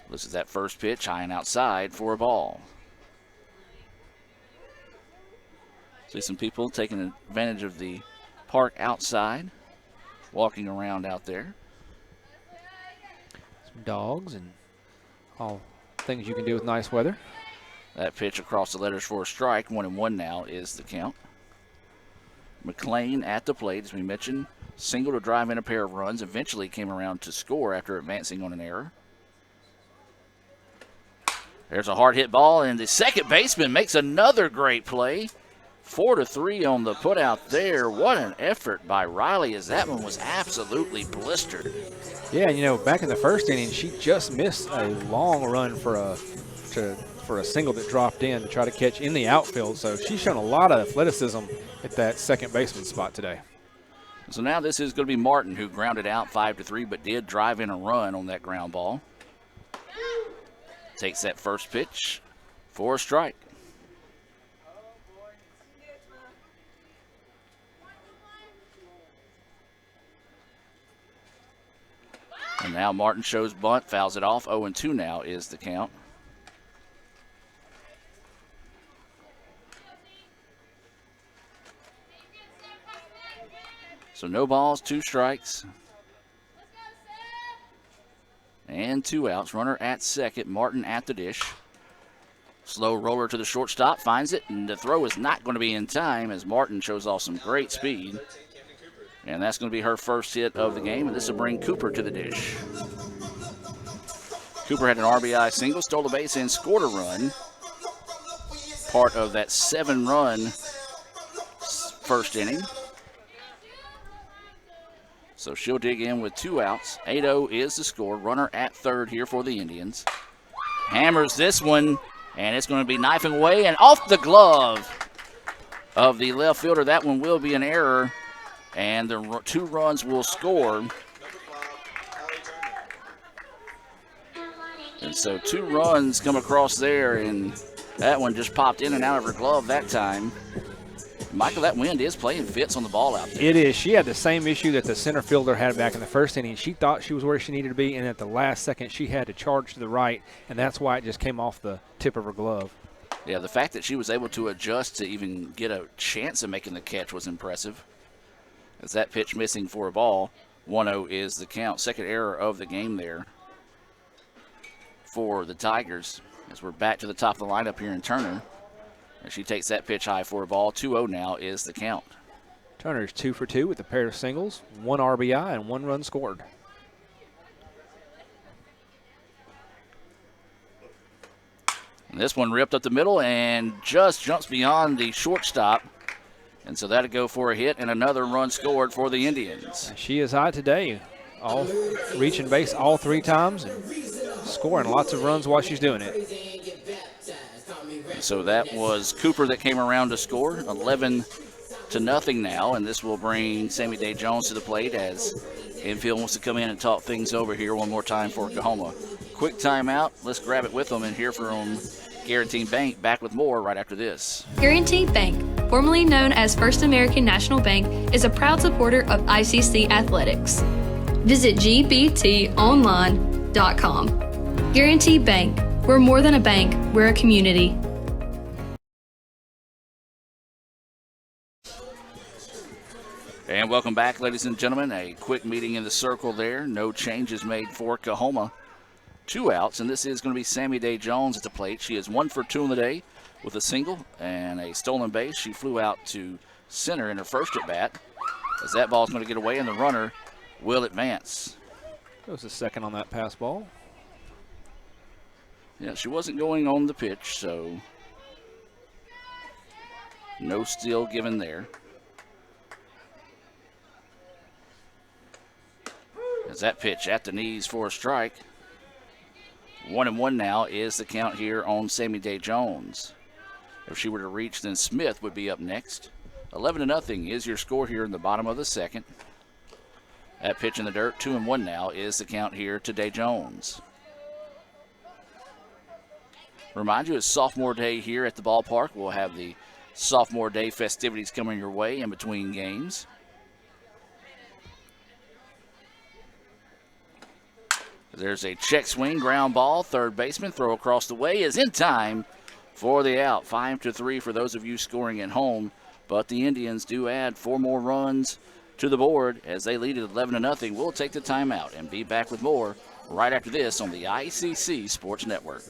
This is that first pitch, high and outside for a ball. See some people taking advantage of the park outside, walking around out there. Some dogs and all things you can do with nice weather. That pitch across the letters for a strike. 1-1 now is the count. McLean at the plate, as we mentioned, single to drive in a pair of runs. Eventually came around to score after advancing on an error. There's a hard hit ball, and the second baseman makes another great play. 4-3 on the put out there. What an effort by Riley, as that one was absolutely blistered. Yeah, you know, back in the first inning, she just missed a long run for a single that dropped in to try to catch in the outfield. So she's shown a lot of athleticism at that second baseman spot today. So now this is going to be Martin, who grounded out 5-3, but did drive in a run on that ground ball. Takes that first pitch for a strike. And now Martin shows bunt, fouls it off. 0-2 now is the count. So no balls, 2 strikes. And 2 outs. Runner at second, Martin at the dish. Slow roller to the shortstop, finds it, and the throw is not going to be in time as Martin shows off some great speed. And that's going to be her first hit of the game, and this will bring Cooper to the dish. Cooper had an RBI single, stole a base, and scored a run. Part of that 7-run first inning. So she'll dig in with 2 outs. 8-0 is the score. Runner at third here for the Indians. Hammers this one, and it's going to be knifing away and off the glove of the left fielder. That one will be an error, and the 2 runs will score. And so 2 runs come across there, and that one just popped in and out of her glove that time. Michael, that wind is playing fits on the ball out there. It is. She had the same issue that the center fielder had back in the first inning. She thought she was where she needed to be, and at the last second she had to charge to the right, and that's why it just came off the tip of her glove. Yeah, the fact that she was able to adjust to even get a chance of making the catch was impressive. As that pitch missing for a ball. 1-0 is the count. Second error of the game there for the Tigers, as we're back to the top of the lineup here in Turner. And she takes that pitch high for a ball. 2-0 now is the count. Turner's 2 for 2 with a pair of singles, 1 RBI, and 1 run scored. And this one ripped up the middle and just jumps beyond the shortstop. And so that'll go for a hit and another run scored for the Indians. She is high today, all reaching base all 3 times and scoring lots of runs while she's doing it. So that was Cooper that came around to score, 11-0 now, and this will bring Sammy Day Jones to the plate as infield wants to come in and talk things over here one more time for Coahoma. Quick timeout. Let's grab it with them and hear from Guaranteed Bank. Back with more right after this. Guaranteed Bank, formerly known as First American National Bank, is a proud supporter of ICC athletics. Visit gbtonline.com. Guaranteed Bank. We're more than a bank, we're a community. And welcome back, ladies and gentlemen. A quick meeting in the circle there. No changes made for Coahoma. 2 outs, and this is going to be Sammy Day Jones at the plate. She is 1 for 2 on the day with a single and a stolen base. She flew out to center in her first at bat, as that ball's going to get away and the runner will advance. Goes a second on that pass ball. Yeah, she wasn't going on the pitch, so no steal given there. As that pitch at the knees for a strike. 1-1 now is the count here on Sammy Day Jones. If she were to reach, then Smith would be up next. 11-0 is your score here in the bottom of the second. That pitch in the dirt, 2-1 now is the count here to Day Jones. Remind you, it's sophomore day here at the ballpark. We'll have the sophomore day festivities coming your way in between games. There's a check swing, ground ball. Third baseman throw across the way is in time for the out. 5-3 for those of you scoring at home. But the Indians do add 4 more runs to the board as they lead at 11-0. We'll take the timeout and be back with more right after this on the ICC Sports Network.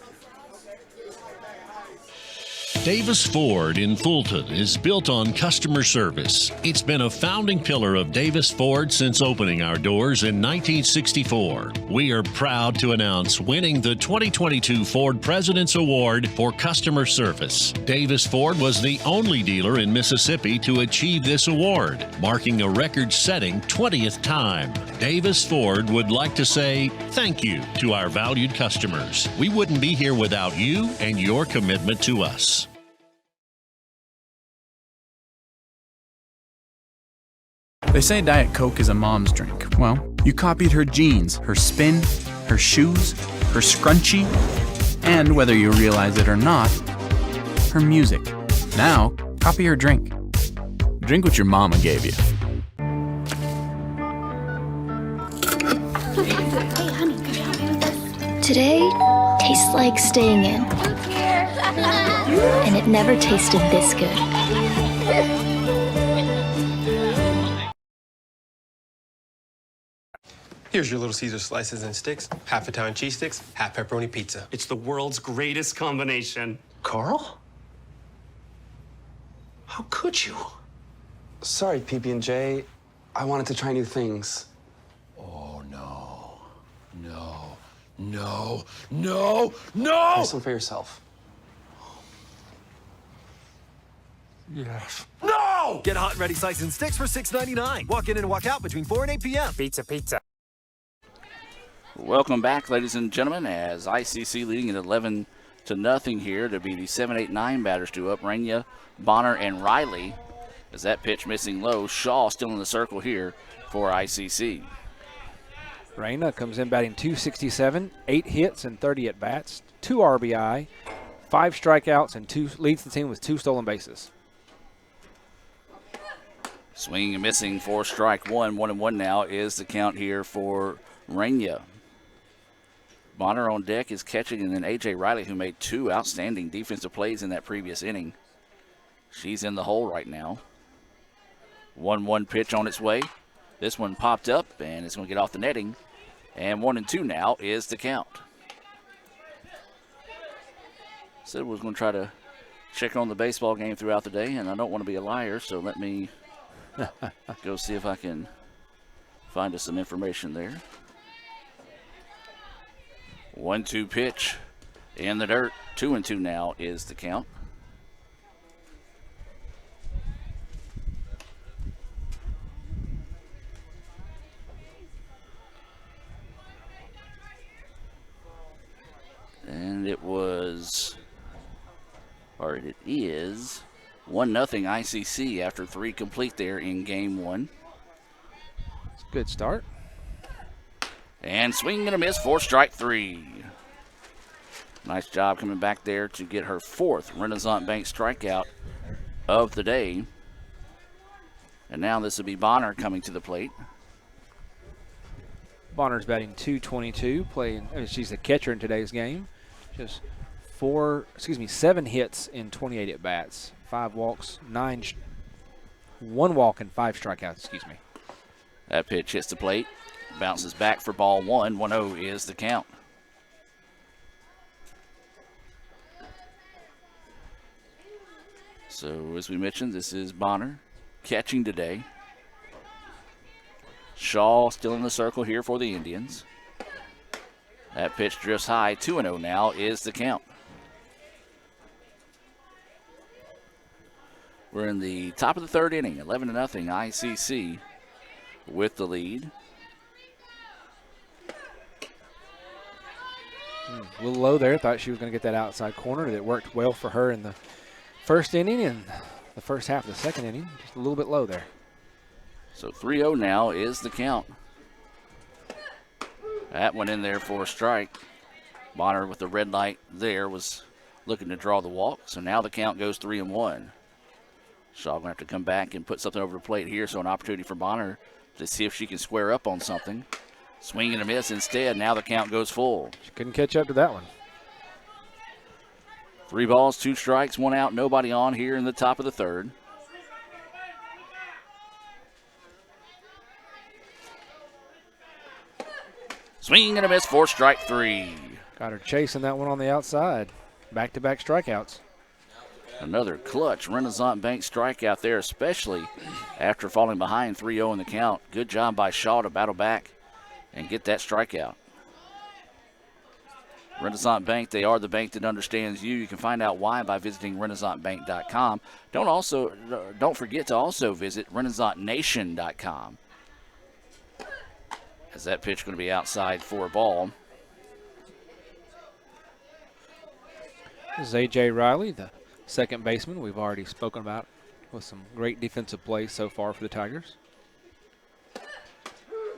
Davis Ford in Fulton is built on customer service. It's been a founding pillar of Davis Ford since opening our doors in 1964. We are proud to announce winning the 2022 Ford President's Award for Customer Service. Davis Ford was the only dealer in Mississippi to achieve this award, marking a record-setting 20th time. Davis Ford would like to say thank you to our valued customers. We wouldn't be here without you and your commitment to us. They say Diet Coke is a mom's drink. Well, you copied her jeans, her spin, her shoes, her scrunchie, and whether you realize it or not, her music. Now, copy her drink. Drink what your mama gave you. Hey, honey, could you help me with this? Today tastes like staying in. And it never tasted this good. Here's your Little Caesar slices and sticks, half Italian cheese sticks, half pepperoni pizza. It's the world's greatest combination. Carl? How could you? Sorry, PB&J. I wanted to try new things. Oh, no. No. No. No. No! Have some for yourself. Yes. No! Get hot and ready slices and sticks for $6.99. Walk in and walk out between 4 and 8 p.m. Pizza. Welcome back, ladies and gentlemen, as ICC leading at 11-0 here to be the 7-8-9 batters due up. Raina, Bonner, and Riley. As that pitch missing low, Shaw still in the circle here for ICC. Raina comes in batting .267, 8 hits and 30 at-bats, 2 RBI, 5 strikeouts, and leads the team with 2 stolen bases. Swinging and missing for strike one. 1-1 now is the count here for Raina. Bonner on deck is catching, and then A.J. Riley, who made 2 outstanding defensive plays in that previous inning. She's in the hole right now. 1-1 pitch on its way. This one popped up, and it's going to get off the netting. And 1-2 now is the count. Said we was going to try to check on the baseball game throughout the day, and I don't want to be a liar, so let me go see if I can find us some information there. 1-2 pitch in the dirt. 2-2 now is the count. And it is 1-0 ICC after 3 complete there in game 1. It's a good start. And swing and a miss for strike 3. Nice job coming back there to get her 4th Renaissance Bank strikeout of the day. And now this will be Bonner coming to the plate. Bonner's batting .222, she's the catcher in today's game. Just 7 hits in 28 at-bats, 5 walks, 1 walk and 5 strikeouts, That pitch hits the plate, bounces back for ball 1. 1-0 is the count. So as we mentioned, this is Bonner catching today. Shaw still in the circle here for the Indians. That pitch drifts high. 2-0 now is the count. We're in the top of the 3rd inning. 11-0 ICC with the lead. A little low there. Thought she was going to get that outside corner. That worked well for her in the 1st inning and the first half of the 2nd inning. Just a little bit low there. So 3-0 now is the count. That went in there for a strike. Bonner with the red light there was looking to draw the walk. So now the count goes 3-1. Shaw going to have to come back and put something over the plate here. So an opportunity for Bonner to see if she can square up on something. Swing and a miss instead. Now the count goes full. She couldn't catch up to that one. 3 balls, 2 strikes, 1 out, nobody on here in the top of the 3rd. Swing and a miss for strike 3. Got her chasing that one on the outside. Back-to-back strikeouts. Another clutch Renaissance Bank strikeout there, especially after falling behind 3-0 in the count. Good job by Shaw to battle back and get that strikeout. Renaissance Bank, they are the bank that understands you. You can find out why by visiting renaissancebank.com. Don't forget to also visit renaissancernation.com. As that pitch going to be outside for a ball. This is A.J. Riley, the second baseman we've already spoken about with some great defensive plays so far for the Tigers.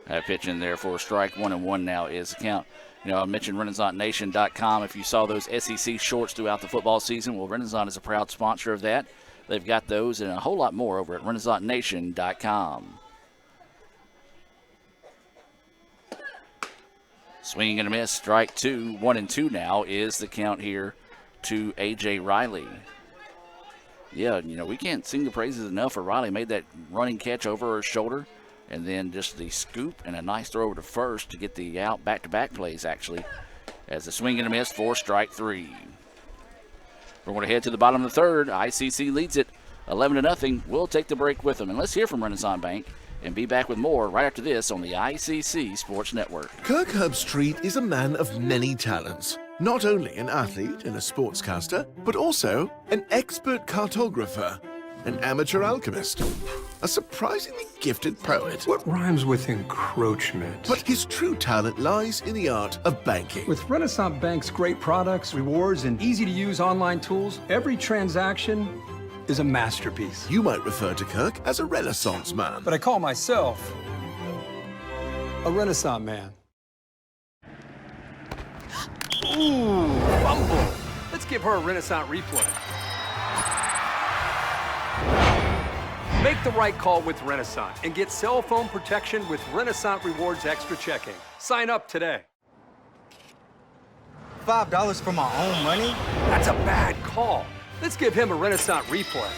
That pitch in there for a strike. 1-1 now is the count. You know, I mentioned renaissancernation.com. If you saw those SEC shorts throughout the football season, well, Renaissance is a proud sponsor of that. They've got those and a whole lot more over at renaissancernation.com. Swing and a miss, strike 2. 1-2 now is the count here to A.J. Riley. Yeah, you know, we can't sing the praises enough for Riley. Made that running catch over her shoulder, and then just the scoop and a nice throw over to first to get the out. Back-to-back plays, actually, as a swing and a miss for strike 3. We're going to head to the bottom of the third. ICC leads it 11-0. We'll take the break with them, and let's hear from Renaissance Bank and be back with more right after this on the ICC Sports Network. Kirk Herbstreit is a man of many talents. Not only an athlete and a sportscaster, but also an expert cartographer, an amateur alchemist, a surprisingly gifted poet. What rhymes with encroachment? But his true talent lies in the art of banking. With Renaissance Bank's great products, rewards, and easy-to-use online tools, every transaction is a masterpiece. You might refer to Kirk as a Renaissance man. But I call myself a Renaissance man. Ooh, fumble. Let's give her a Renaissance replay. Make the right call with Renaissance and get cell phone protection with Renaissance Rewards Extra Checking. Sign up today. $5 for my own money? That's a bad call. Let's give him a Renaissance replay.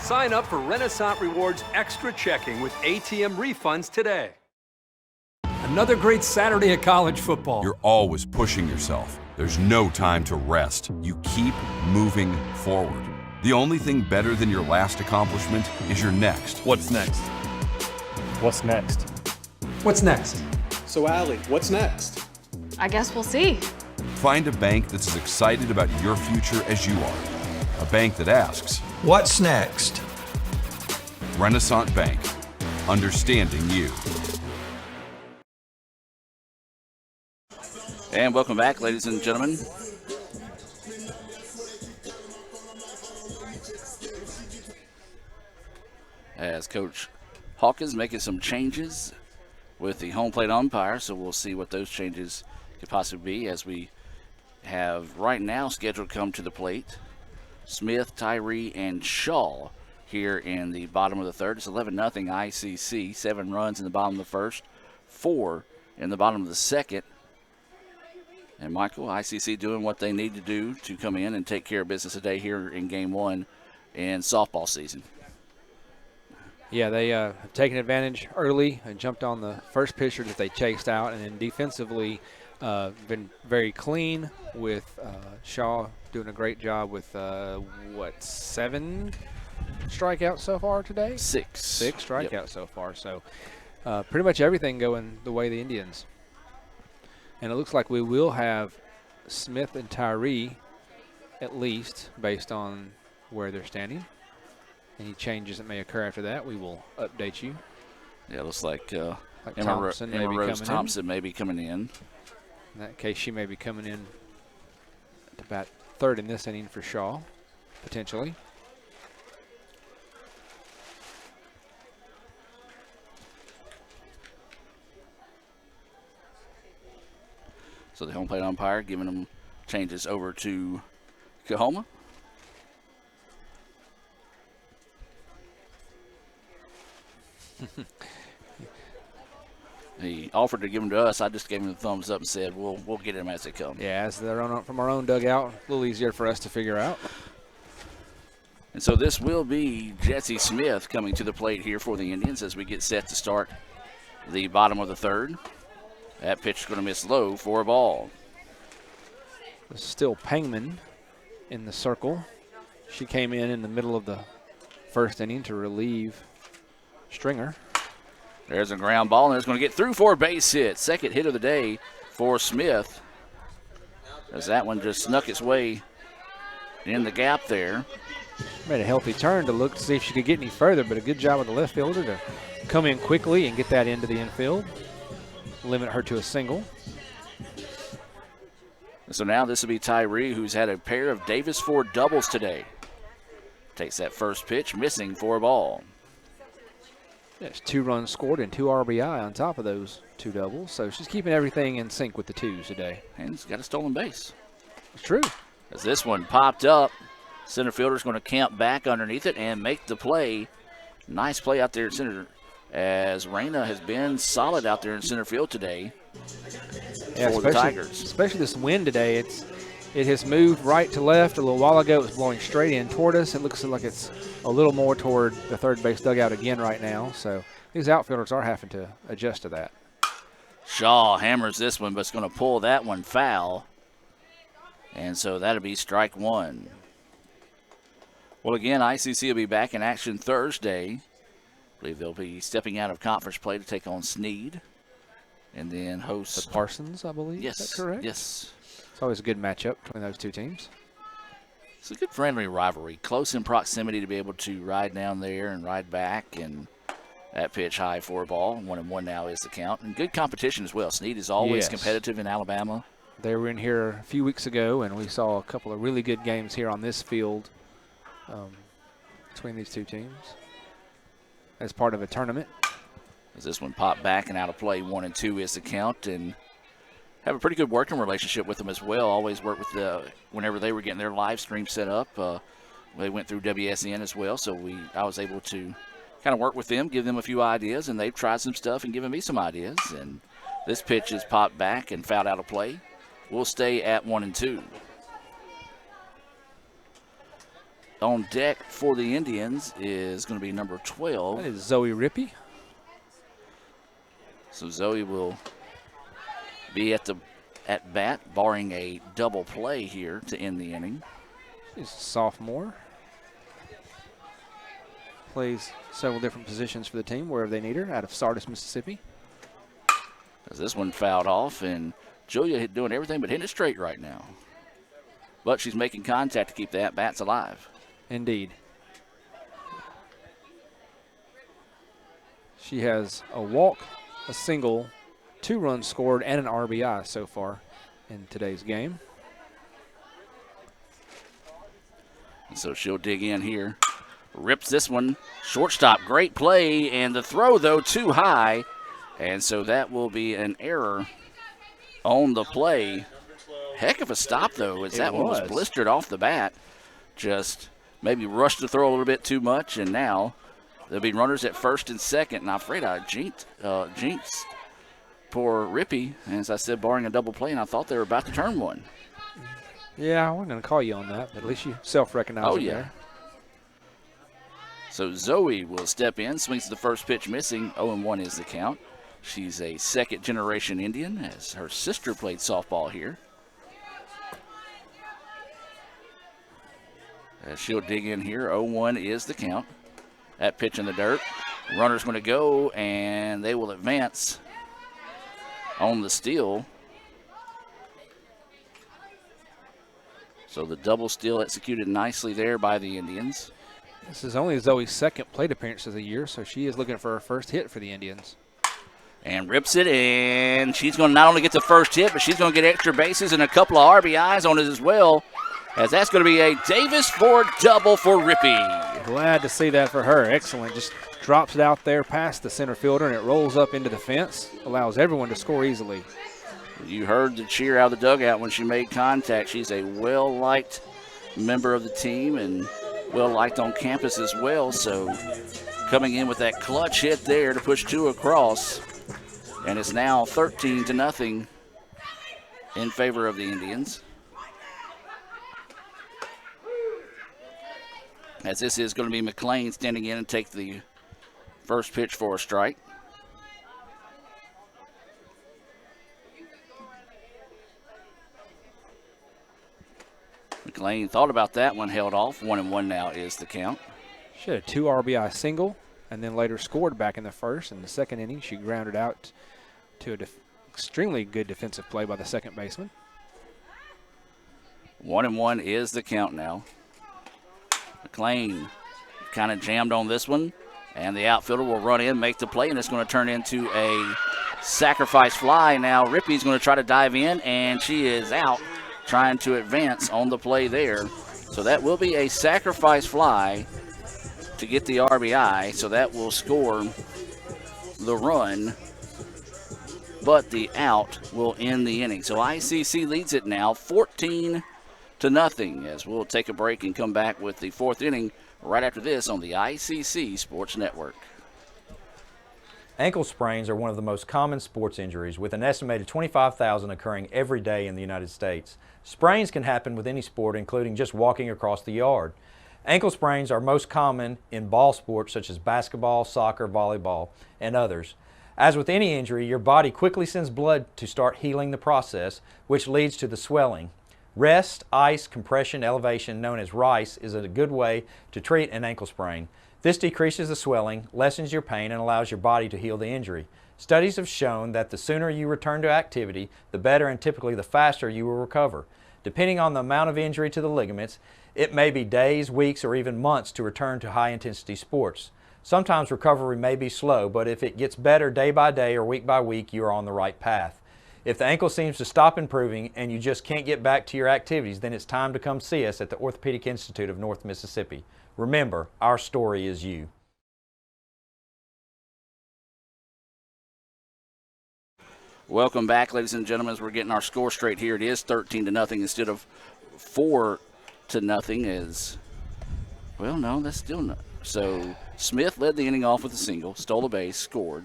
Sign up for Renaissance Rewards Extra Checking with ATM refunds today. Another great Saturday of college football. You're always pushing yourself. There's no time to rest. You keep moving forward. The only thing better than your last accomplishment is your next. What's next? What's next? What's next? So, Allie, what's next? I guess we'll see. Find a bank that's as excited about your future as you are. A bank that asks, What's next? Renaissance Bank, understanding you. And welcome back, ladies and gentlemen. As Coach Hawk is making some changes with the home plate umpire, so we'll see what those changes could possibly be as we have right now scheduled to come to the plate Smith, Tyree, and Shaw here in the bottom of the third. It's 11-0 ICC, 7 runs in the bottom of the first, 4 in the bottom of the second. And Michael, ICC doing what they need to do to come in and take care of business today here in Game 1 in softball season. Yeah, they have taken advantage early and jumped on the first pitcher that they chased out, and then defensively been very clean with Shaw doing a great job with, 7 strikeouts so far today? 6. 6 strikeouts so far. So pretty much everything going the way of the Indians. And it looks like we will have Smith and Tyree at least based on where they're standing. Any changes that may occur after that, we will update you. Yeah, it looks like Emma Rose Thompson may be coming in. In that case, she may be coming in at about third in this inning for Shaw, potentially. So the home plate umpire giving them changes over to Coahoma. He offered to give them to us. I just gave him the thumbs up and said, we'll get them as they come. Yeah, as they're from our own dugout, a little easier for us to figure out. And so this will be Jesse Smith coming to the plate here for the Indians as we get set to start the bottom of the third. That pitch is going to miss low for a ball. Still Pangman in the circle. She came in the middle of the first inning to relieve Stringer. There's a ground ball, and it's going to get through for a base hit. Second hit of the day for Smith. As that one just snuck its way in the gap there. Made a healthy turn to look to see if she could get any further, but a good job of the left fielder to come in quickly and get that into the infield. Limit her to a single. So now this will be Tyree, who's had a pair of Davis Ford doubles today. Takes that first pitch, missing for a ball. There's 2 runs scored and 2 RBI on top of those 2 doubles. So she's keeping everything in sync with the 2s today. And he's got a stolen base. It's true. As this one popped up, center fielder's going to camp back underneath it and make the play. Nice play out there at center, as Reyna has been solid out there in center field today for the Tigers. Especially this wind today. It has moved right to left. A little while ago it was blowing straight in toward us. It looks like it's a little more toward the third base dugout again right now. So these outfielders are having to adjust to that. Shaw hammers this one, but it's going to pull that one foul. And so that'll be strike 1. Well, again, ICC will be back in action Thursday. I believe they'll be stepping out of conference play to take on Sneed and then host the Parsons, I believe. Yes. Is that correct? Yes. It's always a good matchup between those 2 teams. It's a good friendly rivalry. Close in proximity to be able to ride down there and ride back. And that pitch high for a ball. 1-1 now is the count. And good competition as well. Sneed is always competitive in Alabama. They were in here a few weeks ago, and we saw a couple of really good games here on this field between these 2 teams as part of a tournament. As this one popped back and out of play, 1-2 is the count, and have a pretty good working relationship with them as well. Always work with whenever they were getting their live stream set up. They went through WSN as well, so I was able to kind of work with them, give them a few ideas, and they've tried some stuff and given me some ideas. And this pitch is popped back and fouled out of play. We'll stay at 1-2. On deck for the Indians is going to be number 12. That is Zoe Rippey. So Zoe will be at bat, barring a double play here to end the inning. She's a sophomore. Plays several different positions for the team wherever they need her, out of Sardis, Mississippi. As this one fouled off, and Julia doing everything but hitting it straight right now. But she's making contact to keep the at-bats alive. Indeed. She has a walk, a single, 2 runs scored, and an RBI so far in today's game. And so she'll dig in here. Rips this one. Shortstop, great play, and the throw, though, too high. And so that will be an error on the play. Heck of a stop, though, as that one was blistered off the bat. Just maybe rushed the throw a little bit too much, and now there'll be runners at first and second. And I'm afraid I jinxed poor Rippey, as I said, barring a double play, and I thought they were about to turn one. Yeah, I wasn't going to call you on that, but at least you self-recognize it there. So Zoe will step in, swings the first pitch missing. 0-1 is the count. She's a second-generation Indian, as her sister played softball here. As she'll dig in here, 0-1 is the count. That pitch in the dirt. Runner's going to go, and they will advance on the steal. So the double steal executed nicely there by the Indians. This is only Zoe's second plate appearance of the year, so she is looking for her first hit for the Indians. And rips it, and she's going to not only get the first hit, but she's going to get extra bases and a couple of RBIs on it as well, as that's going to be a Davis Ford double for Rippey. Glad to see that for her. Excellent. Just drops it out there past the center fielder, and it rolls up into the fence. Allows everyone to score easily. You heard the cheer out of the dugout when she made contact. She's a well-liked member of the team and well-liked on campus as well. So coming in with that clutch hit there to push 2 across. And it's now 13-0 in favor of the Indians. As this is going to be McLean standing in and take the first pitch for a strike. McLean thought about that one, held off. 1-1 now is the count. She had a 2 RBI single and then later scored back in the first. In the second inning, she grounded out to an extremely good defensive play by the second baseman. 1-1 is the count now. McLean kind of jammed on this one, and the outfielder will run in, make the play, and it's going to turn into a sacrifice fly. Now Rippey's going to try to dive in, and she is out trying to advance on the play there. So that will be a sacrifice fly to get the RBI, so that will score the run, but the out will end the inning. So ICC leads it now 14-0, as we'll take a break and come back with the fourth inning right after this on the ICC Sports Network. Ankle sprains are one of the most common sports injuries, with an estimated 25,000 occurring every day in the United States. Sprains can happen with any sport, including just walking across the yard. Ankle sprains are most common in ball sports such as basketball, soccer, volleyball, and others. As with any injury, your body quickly sends blood to start healing the process, which leads to the swelling. Rest, ice, compression, elevation, known as RICE, is a good way to treat an ankle sprain. This decreases the swelling, lessens your pain, and allows your body to heal the injury. Studies have shown that the sooner you return to activity, the better and typically the faster you will recover. Depending on the amount of injury to the ligaments, it may be days, weeks, or even months to return to high-intensity sports. Sometimes recovery may be slow, but if it gets better day by day or week by week, you are on the right path. If the ankle seems to stop improving and you just can't get back to your activities, then it's time to come see us at the Orthopedic Institute of North Mississippi. Remember, our story is you. Welcome back, ladies and gentlemen, as we're getting our score straight here. It is 13-0 instead of 4-0. As well, no, that's still not. So Smith led the inning off with a single, stole a base, scored,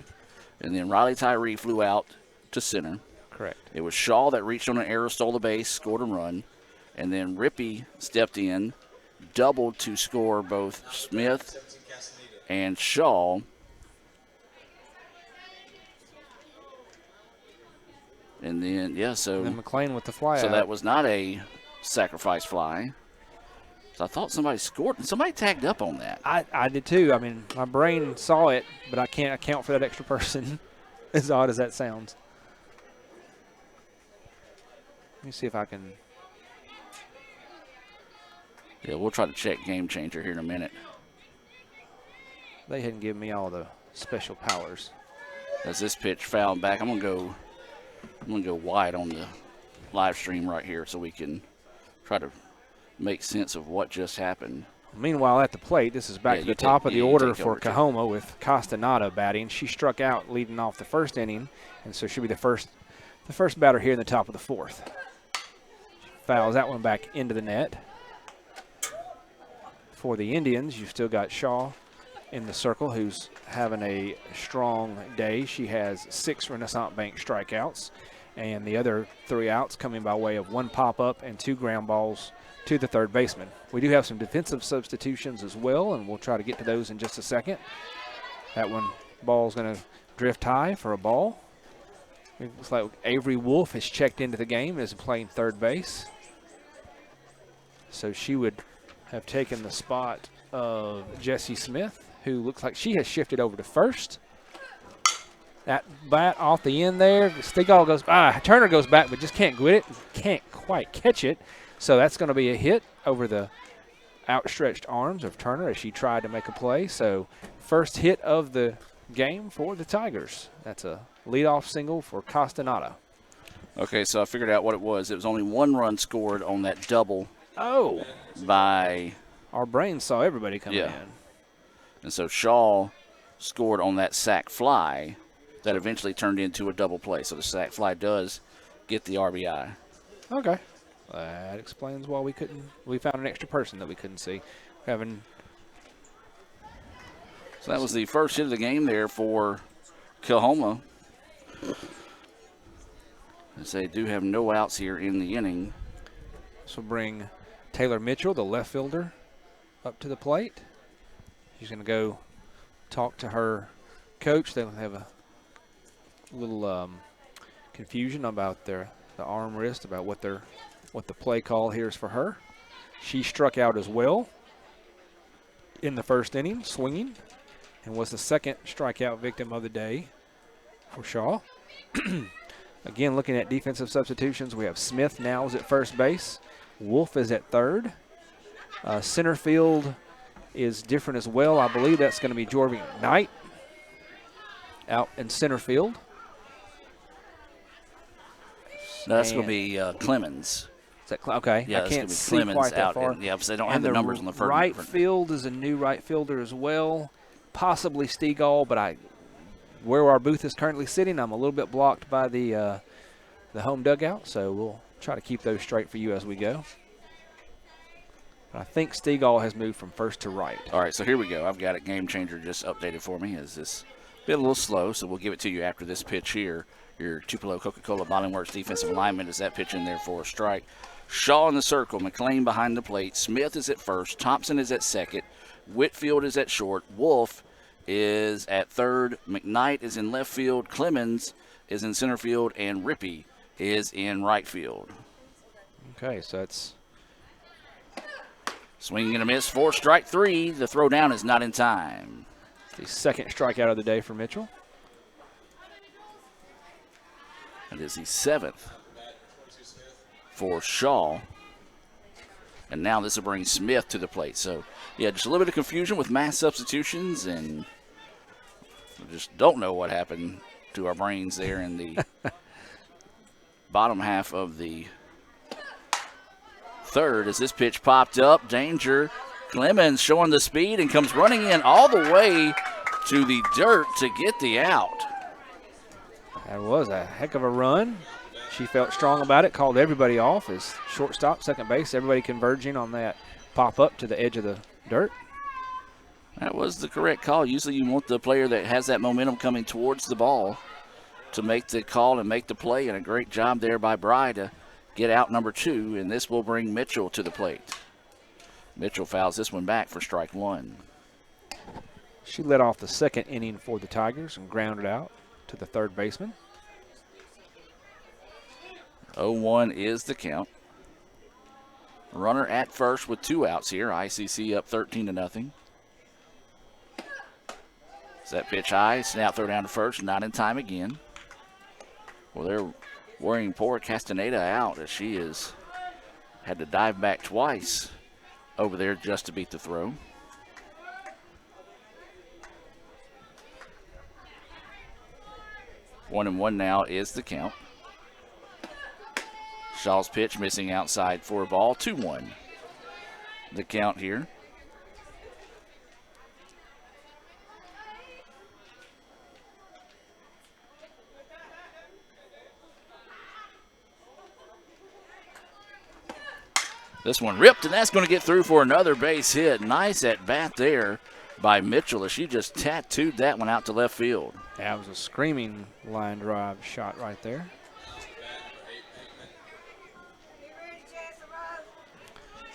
and then Riley Tyree flew out to center. Correct. It was Shaw that reached on an error, stole the base, scored a run, and then Rippey stepped in, doubled to score both Smith and Shaw. And then, so and then McLean with the fly So out. that was not a sacrifice fly. So I thought somebody scored, and somebody tagged up on that. I did too. I mean, my brain saw it, but I can't account for that extra person, as odd as that sounds. Let me see if I can. Yeah, we'll try to check Game Changer here in a minute. They hadn't given me all the special powers. As this pitch fouled back, I'm gonna go wide on the live stream right here so we can try to make sense of what just happened. Meanwhile, at the plate, this is back to the top of the order for Coahoma with Castaneda batting. She struck out leading off the first inning, and so she'll be the first batter here in the top of the fourth. Fouls that one back into the net. For the Indians, you've still got Shaw in the circle, who's having a strong day. She has 6 Renaissance Bank strikeouts, and the other 3 outs coming by way of 1 pop-up and 2 ground balls to the third baseman. We do have some defensive substitutions as well, and we'll try to get to those in just a second. That one ball's going to drift high for a ball. It looks like Avery Wolf has checked into the game, is playing third base. So she would have taken the spot of Jessie Smith, who looks like she has shifted over to first. That bat off the end there, Stigall goes, Turner goes back, but just can't get it, can't quite catch it. So that's going to be a hit over the outstretched arms of Turner as she tried to make a play. So first hit of the game for the Tigers. That's a leadoff single for Castaneda. Okay, so I figured out what it was. It was only 1 run scored on that double. Oh. By. Our brains saw everybody coming in. And so Shaw scored on that sac fly that eventually turned into a double play. So the sac fly does get the RBI. Okay. That explains why we found an extra person that we couldn't see. So that was the first hit of the game there for Coahoma. As they do have no outs here in the inning. This will bring Taylor Mitchell, the left fielder, up to the plate. She's going to go talk to her coach. They'll have a little confusion about the arm wrist, about what the play call here is for her. She struck out as well in the first inning, swinging, and was the second strikeout victim of the day for Shaw. Again, looking at defensive substitutions, we have Smith now is at first base. Wolf is at third. Center field is different as well. I believe that's going to be Jorving Knight out in center field. No, that's going to be Clemens. Is that okay? Yeah, I can't see Clemens quite that out. far. Yeah, because they don't have the numbers on the front. Right field is a new right fielder as well, possibly Stegall, but where our booth is currently sitting, I'm a little bit blocked by the home dugout, so we'll try to keep those straight for you as we go. But I think Stegall has moved from first to right. All right, so here we go. I've got a game changer just updated for me. Is this been a little slow, so we'll give it to you after this pitch here. Your Tupelo Coca-Cola Bottling Works defensive alignment is that pitch in there for a strike. Shaw in the circle, McLean behind the plate, Smith is at first, Thompson is at second, Whitfield is at short, Wolf is at third, McKnight is in left field, Clemens is in center field, and Rippey is in right field. Okay, so it's swinging and a miss for strike three. The throw down is not in time. The second strikeout of the day for Mitchell. It is the seventh for Shaw. And now this will bring Smith to the plate. So, yeah, just a little bit of confusion with mass substitutions, and we just don't know what happened to our brains there in the bottom half of the third as this pitch popped up. Danger. Clemens showing the speed and comes running in all the way to the dirt to get the out. That was a heck of a run. She felt strong about it, called everybody off as shortstop, second base, everybody converging on that pop up to the edge of the dirt. That was the correct call. Usually you want the player that has that momentum coming towards the ball to make the call and make the play, and a great job there by Bry to get out number two, and this will bring Mitchell to the plate. Mitchell fouls this one back for strike one. She led off the second inning for the Tigers and grounded out to the third baseman. 0-1 is the count. Runner at first with two outs here. ICC up 13-0. Set pitch high, snap throw down to first, not in time again. Well, they're worrying poor Castaneda out as she has had to dive back twice over there just to beat the throw. 1-1 now is the count. Shaw's pitch missing outside for a ball. 2-1 the count here. This one ripped, and that's going to get through for another base hit. Nice at bat there by Mitchell as she just tattooed that one out to left field. That was a screaming line drive shot right there.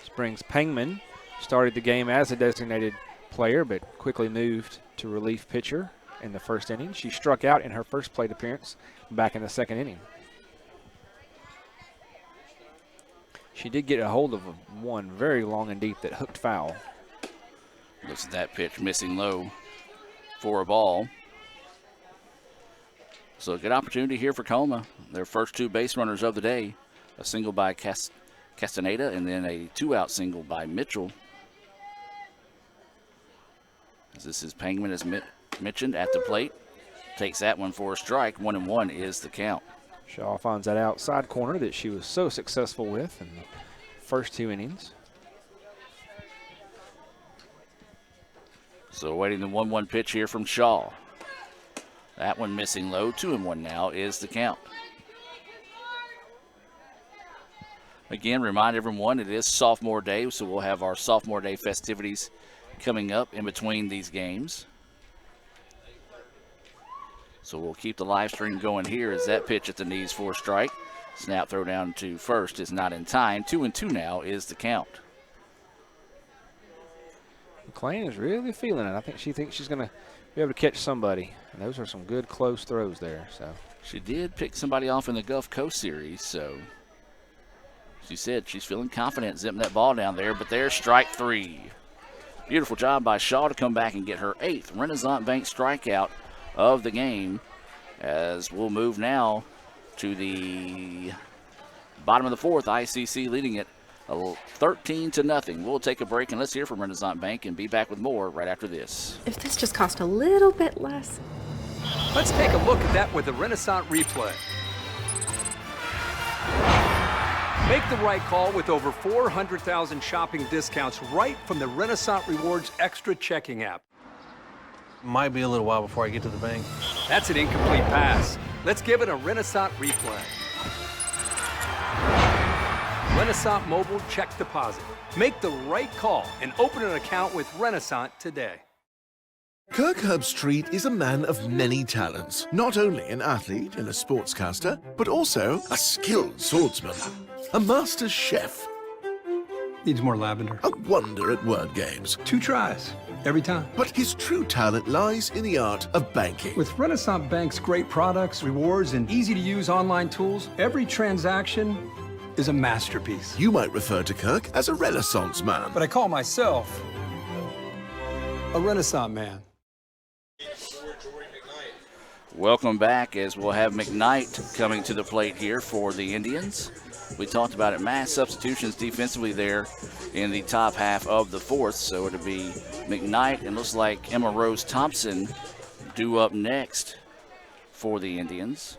Springs Pangman started the game as a designated player, but quickly moved to relief pitcher in the first inning. She struck out in her first plate appearance back in the second inning. She did get a hold of one very long and deep that hooked foul. Looks at that pitch missing low for a ball. So a good opportunity here for Coahoma. Their first two base runners of the day. A single by Castaneda and then a two-out single by Mitchell. As this is Pangman, as mentioned, at the plate. Takes that one for a strike. 1-1 is the count. Shaw finds that outside corner that she was so successful with in the first two innings. So waiting the 1-1 pitch here from Shaw. That one missing low. 2-1 now is the count. Again, remind everyone it is sophomore day, so we'll have our sophomore day festivities coming up in between these games. So we'll keep the live stream going here as that pitch at the knees for a strike. Snap throw down to first is not in time. 2-2 now is the count. McLean is really feeling it. I think she thinks she's going to be able to catch somebody. And those are some good close throws there. So she did pick somebody off in the Gulf Coast series, so She said she's feeling confident zipping that ball down there, but there's strike 3. Beautiful job by Shaw to come back and get her 8th Renaissance Bank strikeout of the game, as we'll move now to the bottom of the 4th. ICC leading it 13-0. We'll take a break and let's hear from Renaissance Bank and be back with more right after this. If this just cost a little bit less. Let's take a look at that with the Renaissance replay. Make the right call with over 400,000 shopping discounts right from the Renaissance Rewards Extra Checking app. Might be a little while before I get to the bank. That's an incomplete pass. Let's give it a Renaissance replay. Renaissance Mobile Check Deposit. Make the right call and open an account with Renaissance today. Kirk Herbstreit is a man of many talents. Not only an athlete and a sportscaster, but also a skilled swordsman, a master chef. Needs more lavender. A wonder at word games. 2 tries, every time. But his true talent lies in the art of banking. With Renaissance Bank's great products, rewards, and easy-to-use online tools, every transaction is a masterpiece. You might refer to Kirk as a Renaissance man. But I call myself a Renaissance man. Welcome back, as we'll have McKnight coming to the plate here for the Indians. We talked about it, mass substitutions defensively there in the top half of the 4th. So it'll be McKnight and looks like Emma Rose Thompson due up next for the Indians.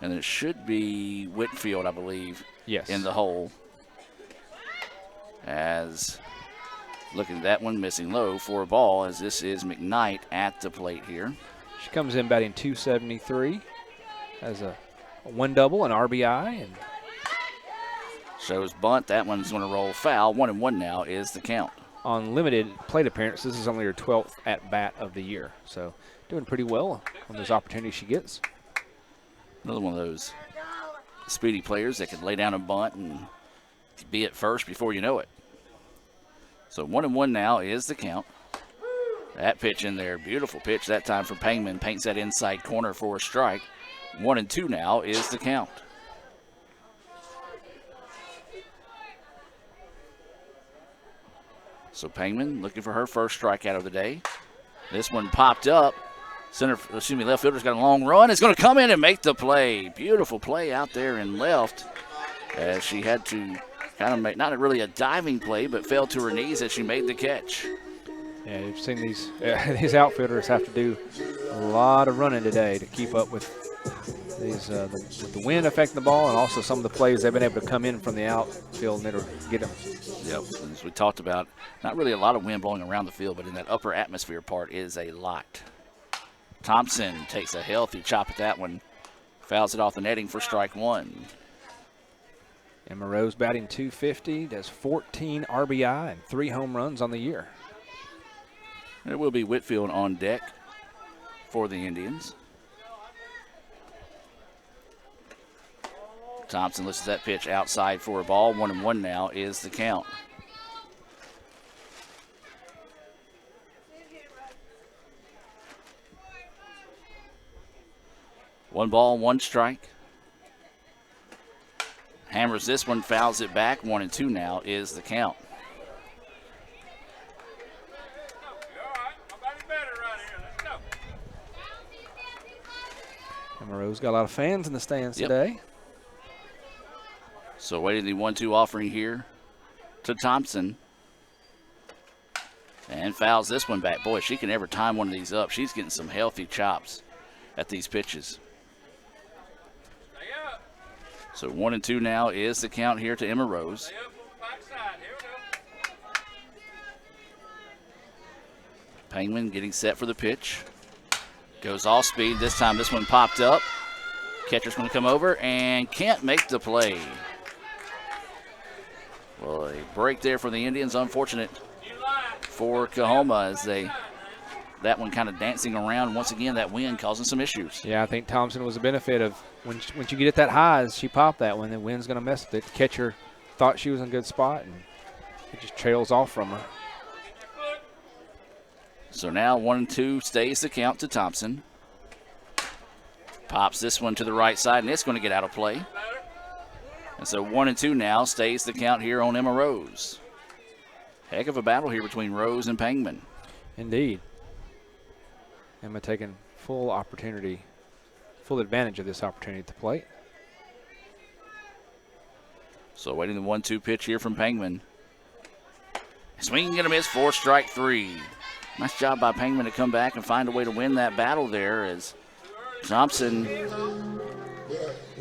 And it should be Whitfield, I believe, yes, in the hole. As looking at that one, missing low for a ball, as this is McKnight at the plate here. She comes in batting .273, has a 1 double, an RBI, and shows bunt. That one's going to roll foul. 1-1 now is the count. On limited plate appearance, this is only her 12th at bat of the year, so doing pretty well on those opportunities she gets. Another one of those speedy players that can lay down a bunt and be at first before you know it. So 1-1 now is the count. That pitch in there, beautiful pitch that time from Pangman, paints that inside corner for a strike. 1-2 now is the count. So Pangman looking for her first strikeout of the day. This one popped up. Left fielder's got a long run. It's going to come in and make the play. Beautiful play out there in left, as she had to kind of make, not really a diving play, but fell to her knees as she made the catch. Yeah, you've seen these outfielders have to do a lot of running today to keep up with these with the wind affecting the ball, and also some of the plays they've been able to come in from the outfield and it'll get them. Yep, as we talked about, not really a lot of wind blowing around the field, but in that upper atmosphere part is a lot. Thompson takes a healthy chop at that one, fouls it off the netting for strike 1. Emma Rose batting .250, does 14 RBI and 3 home runs on the year. There will be Whitfield on deck for the Indians. Thompson lifts that pitch outside for a ball. 1-1 now is the count. One ball, 1 strike. Hammers this one, fouls it back. 1-2 now is the count. Emma Rose got a lot of fans in the stands today. So waiting the 1-2 offering here to Thompson. And fouls this one back. Boy, if she can ever time one of these up, she's getting some healthy chops at these pitches. So 1-2 now is the count here to Emma Rose. Pangman getting set for the pitch. Goes off speed. This time this one popped up. Catcher's going to come over and can't make the play. Well, a break there for the Indians. Unfortunate for Coahoma as that one kind of dancing around. Once again, that wind causing some issues. Yeah, I think Thompson was a benefit of once you get it that high, as she popped that one, the wind's going to mess with it. The catcher thought she was in a good spot, and it just trails off from her. So now 1-2 stays the count to Thompson. Pops this one to the right side, and it's going to get out of play. And so 1-2 now stays the count here on Emma Rose. Heck of a battle here between Rose and Pangman. Indeed. Emma taking full advantage of this opportunity at the plate. So waiting the 1-2 pitch here from Pangman. Swing and a miss for strike 3. Nice job by Pangman to come back and find a way to win that battle there, as Thompson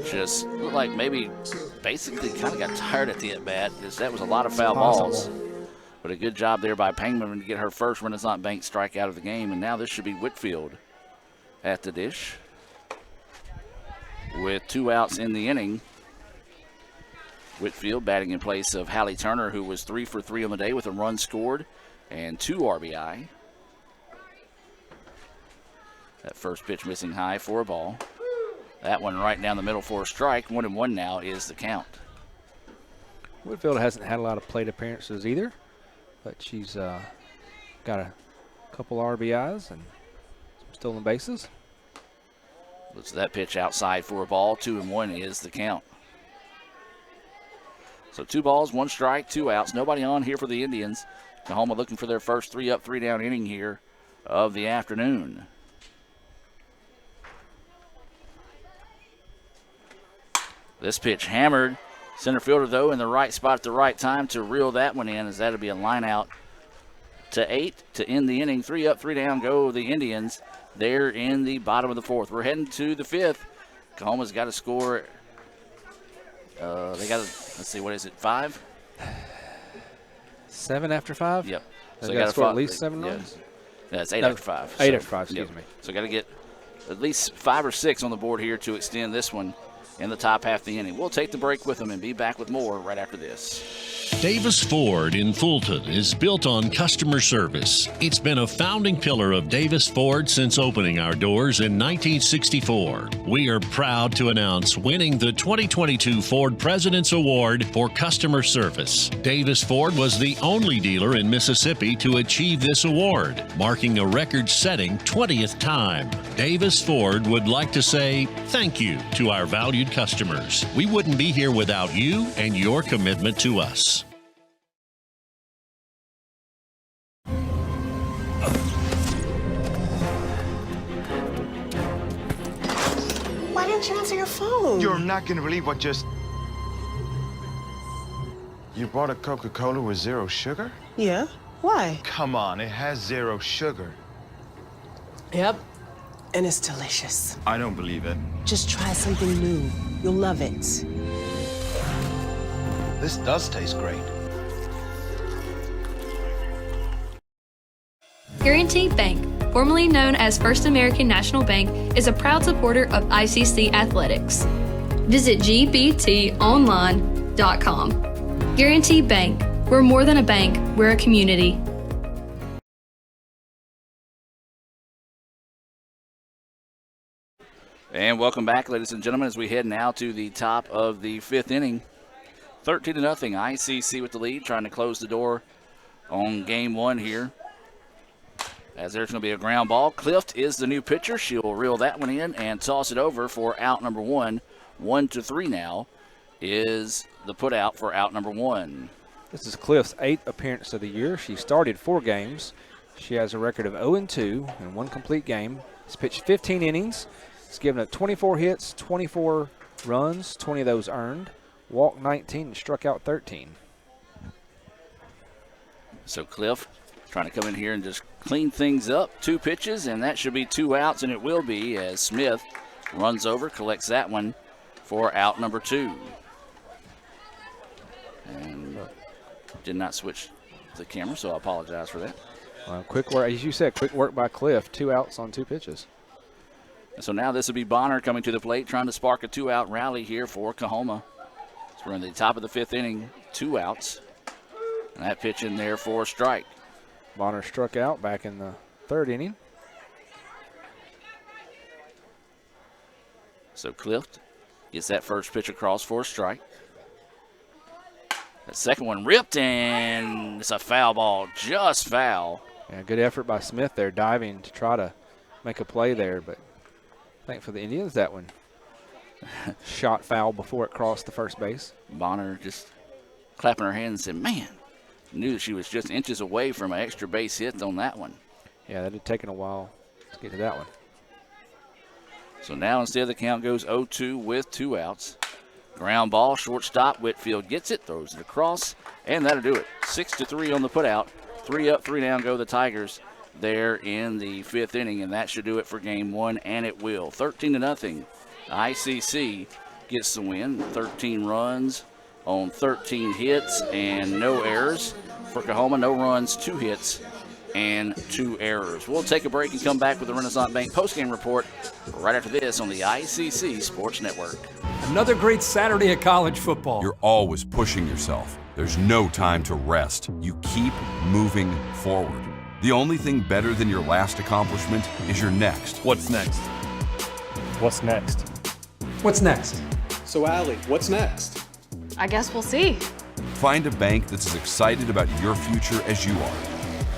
just looked like maybe basically kind of got tired at the at-bat, because that was a lot of foul balls. But a good job there by Pangman to get her first Renaissance Bank strikeout of the game. And now this should be Whitfield at the dish with 2 outs in the inning. Whitfield batting in place of Hallie Turner, who was 3 for 3 on the day with a run scored and 2 RBI. That first pitch missing high for a ball. That one right down the middle for a strike. 1-1 now is the count. Whitfield hasn't had a lot of plate appearances either, but she's got a couple RBIs and some stolen bases. Looks at that pitch outside for a ball. 2-1 is the count. So 2 balls, 1 strike, 2 outs. Nobody on here for the Indians. Coahoma looking for their first 3-up, 3-down inning here of the afternoon. This pitch hammered. Center fielder, though, in the right spot at the right time to reel that one in, as that'll be a line out to 8 to end the inning. 3-up, 3-down go the Indians there in the bottom of the 4th. We're heading to the 5th. Coahoma's got to score. They got to, let's see, what is it, 5? 7 after 5? Yep. So they got to score at least 7 runs? Yeah, it's 8 after 5. 8 after 5, excuse me. So got to get at least 5 or 6 on the board here to extend this one in the top half of the inning. We'll take the break with them and be back with more right after this. Davis Ford in Fulton is built on customer service. It's been a founding pillar of Davis Ford since opening our doors in 1964. We are proud to announce winning the 2022 Ford President's Award for Customer Service. Davis Ford was the only dealer in Mississippi to achieve this award, marking a record-setting 20th time. Davis Ford would like to say thank you to our valued customers. We wouldn't be here without you and your commitment to us. Why didn't you answer your phone? You're not gonna believe what just... You bought a Coca-Cola with 0 sugar? Yeah. Why? Come on, it has 0 sugar. Yep. And it's delicious. I don't believe it. Just try something new. You'll love it. This does taste great. Guaranty Bank, formerly known as First American National Bank, is a proud supporter of ICC athletics. Visit gbtonline.com. Guaranty Bank, we're more than a bank, we're a community. And welcome back, ladies and gentlemen, as we head now to the top of the 5th inning. 13-0, ICC with the lead, trying to close the door on game 1 here. As there's going to be a ground ball. Clift is the new pitcher. She'll reel that one in and toss it over for out number 1. 1-3 now is the put out for out number 1. This is Clift's 8th appearance of the year. She started 4 games. She has a record of 0-2 in 1 complete game. She's pitched 15 innings. It's given up 24 hits, 24 runs, 20 of those earned, walked 19, and struck out 13. So Cliff trying to come in here and just clean things up. 2 pitches, and that should be 2 outs, and it will be, as Smith runs over, collects that one for out number 2. And did not switch the camera, so I apologize for that. Quick work, as you said, quick work by Cliff. 2 outs on 2 pitches. So now this will be Bonner coming to the plate, trying to spark a 2-out rally here for Coahoma. So we're in the top of the 5th inning, 2 outs. And that pitch in there for a strike. Bonner struck out back in the 3rd inning. So Clift gets that first pitch across for a strike. That second one ripped, and it's a foul ball, just foul. Yeah, good effort by Smith there, diving to try to make a play there, but I think for the Indians that one shot foul before it crossed the first base. Bonner just clapping her hands and said, man, knew she was just inches away from an extra base hit on that one. Yeah, that had taken a while to get to that one. So now instead the count goes 0-2 with 2 outs. Ground ball, shortstop, Whitfield gets it, throws it across, and that'll do it. 6-3 on the putout. 3 up, 3 down go the Tigers there in the 5th inning, and that should do it for game 1, and it will. 13-0. ICC gets the win. 13 runs on 13 hits and no errors. For Coahoma, no runs, 2 hits, and 2 errors. We'll take a break and come back with the Renaissance Bank postgame report right after this on the ICC Sports Network. Another great Saturday of college football. You're always pushing yourself. There's no time to rest. You keep moving forward. The only thing better than your last accomplishment is your next. What's next? What's next? What's next? So, Allie, what's next? I guess we'll see. Find a bank that's as excited about your future as you are.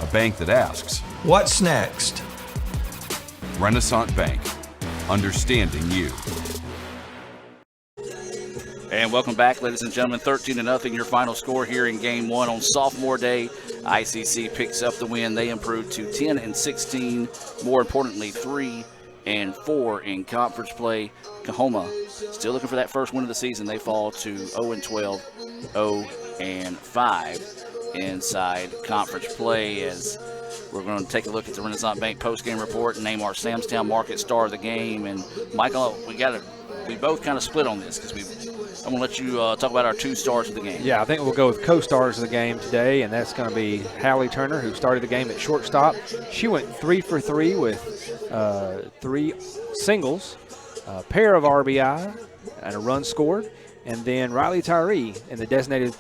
A bank that asks, What's next? Renaissance Bank, understanding you. And welcome back, ladies and gentlemen. 13-0, your final score here in Game 1 on Sophomore Day. ICC picks up the win. They improve to 10-16. More importantly, 3-4 in conference play. Coahoma still looking for that first win of the season. They fall to 0-12, 0-5 inside conference play. As we're going to take a look at the Renaissance Bank postgame report and name our Samstown Market Star of the game. And Michael, we both kind of split on this because I'm going to let you talk about our 2 stars of the game. Yeah, I think we'll go with co-stars of the game today, and that's going to be Hallie Turner, who started the game at shortstop. She went 3 for 3 with 3 singles, a pair of RBI, and a run scored. And then Riley Tyree in the designated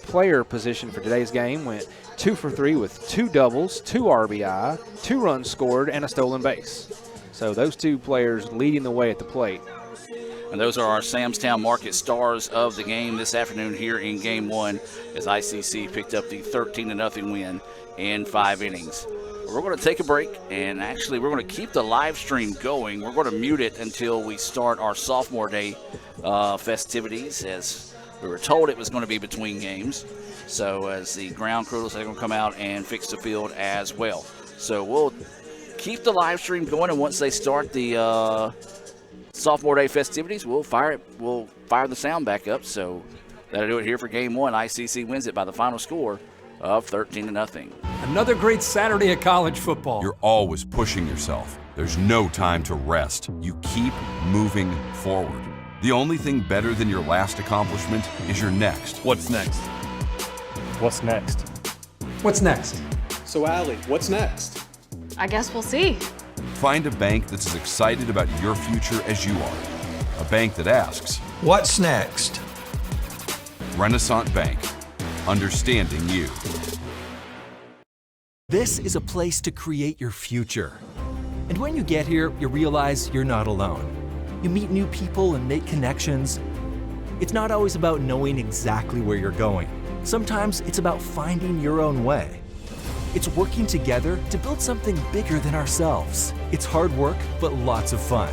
player position for today's game went 2 for 3 with 2 doubles, 2 RBI, 2 runs scored, and a stolen base. So those 2 players leading the way at the plate. And those are our Samstown Market Stars of the game this afternoon here in Game 1 as ICC picked up the 13-0 win in 5 innings. We're going to take a break, and actually we're going to keep the live stream going. We're going to mute it until we start our Sophomore Day festivities, as we were told it was going to be between games. So as the ground crew are going to come out and fix the field as well. So we'll keep the live stream going, and once they start the Sophomore Day festivities, we'll fire the sound back up. So that'll do it here for Game 1. ICC wins it by the final score of 13-0. Another great Saturday of college football. You're always pushing yourself. There's no time to rest. You keep moving forward. The only thing better than your last accomplishment is your next. What's next? What's next? What's next? So, Allie, what's next? I guess we'll see. Find a bank that's as excited about your future as you are. A bank that asks, What's next? Renaissance Bank, understanding you. This is a place to create your future. And when you get here, you realize you're not alone. You meet new people and make connections. It's not always about knowing exactly where you're going. Sometimes it's about finding your own way. It's working together to build something bigger than ourselves. It's hard work, but lots of fun.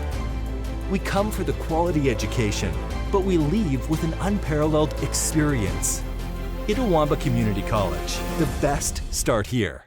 We come for the quality education, but we leave with an unparalleled experience. Itawamba Community College, the best start here.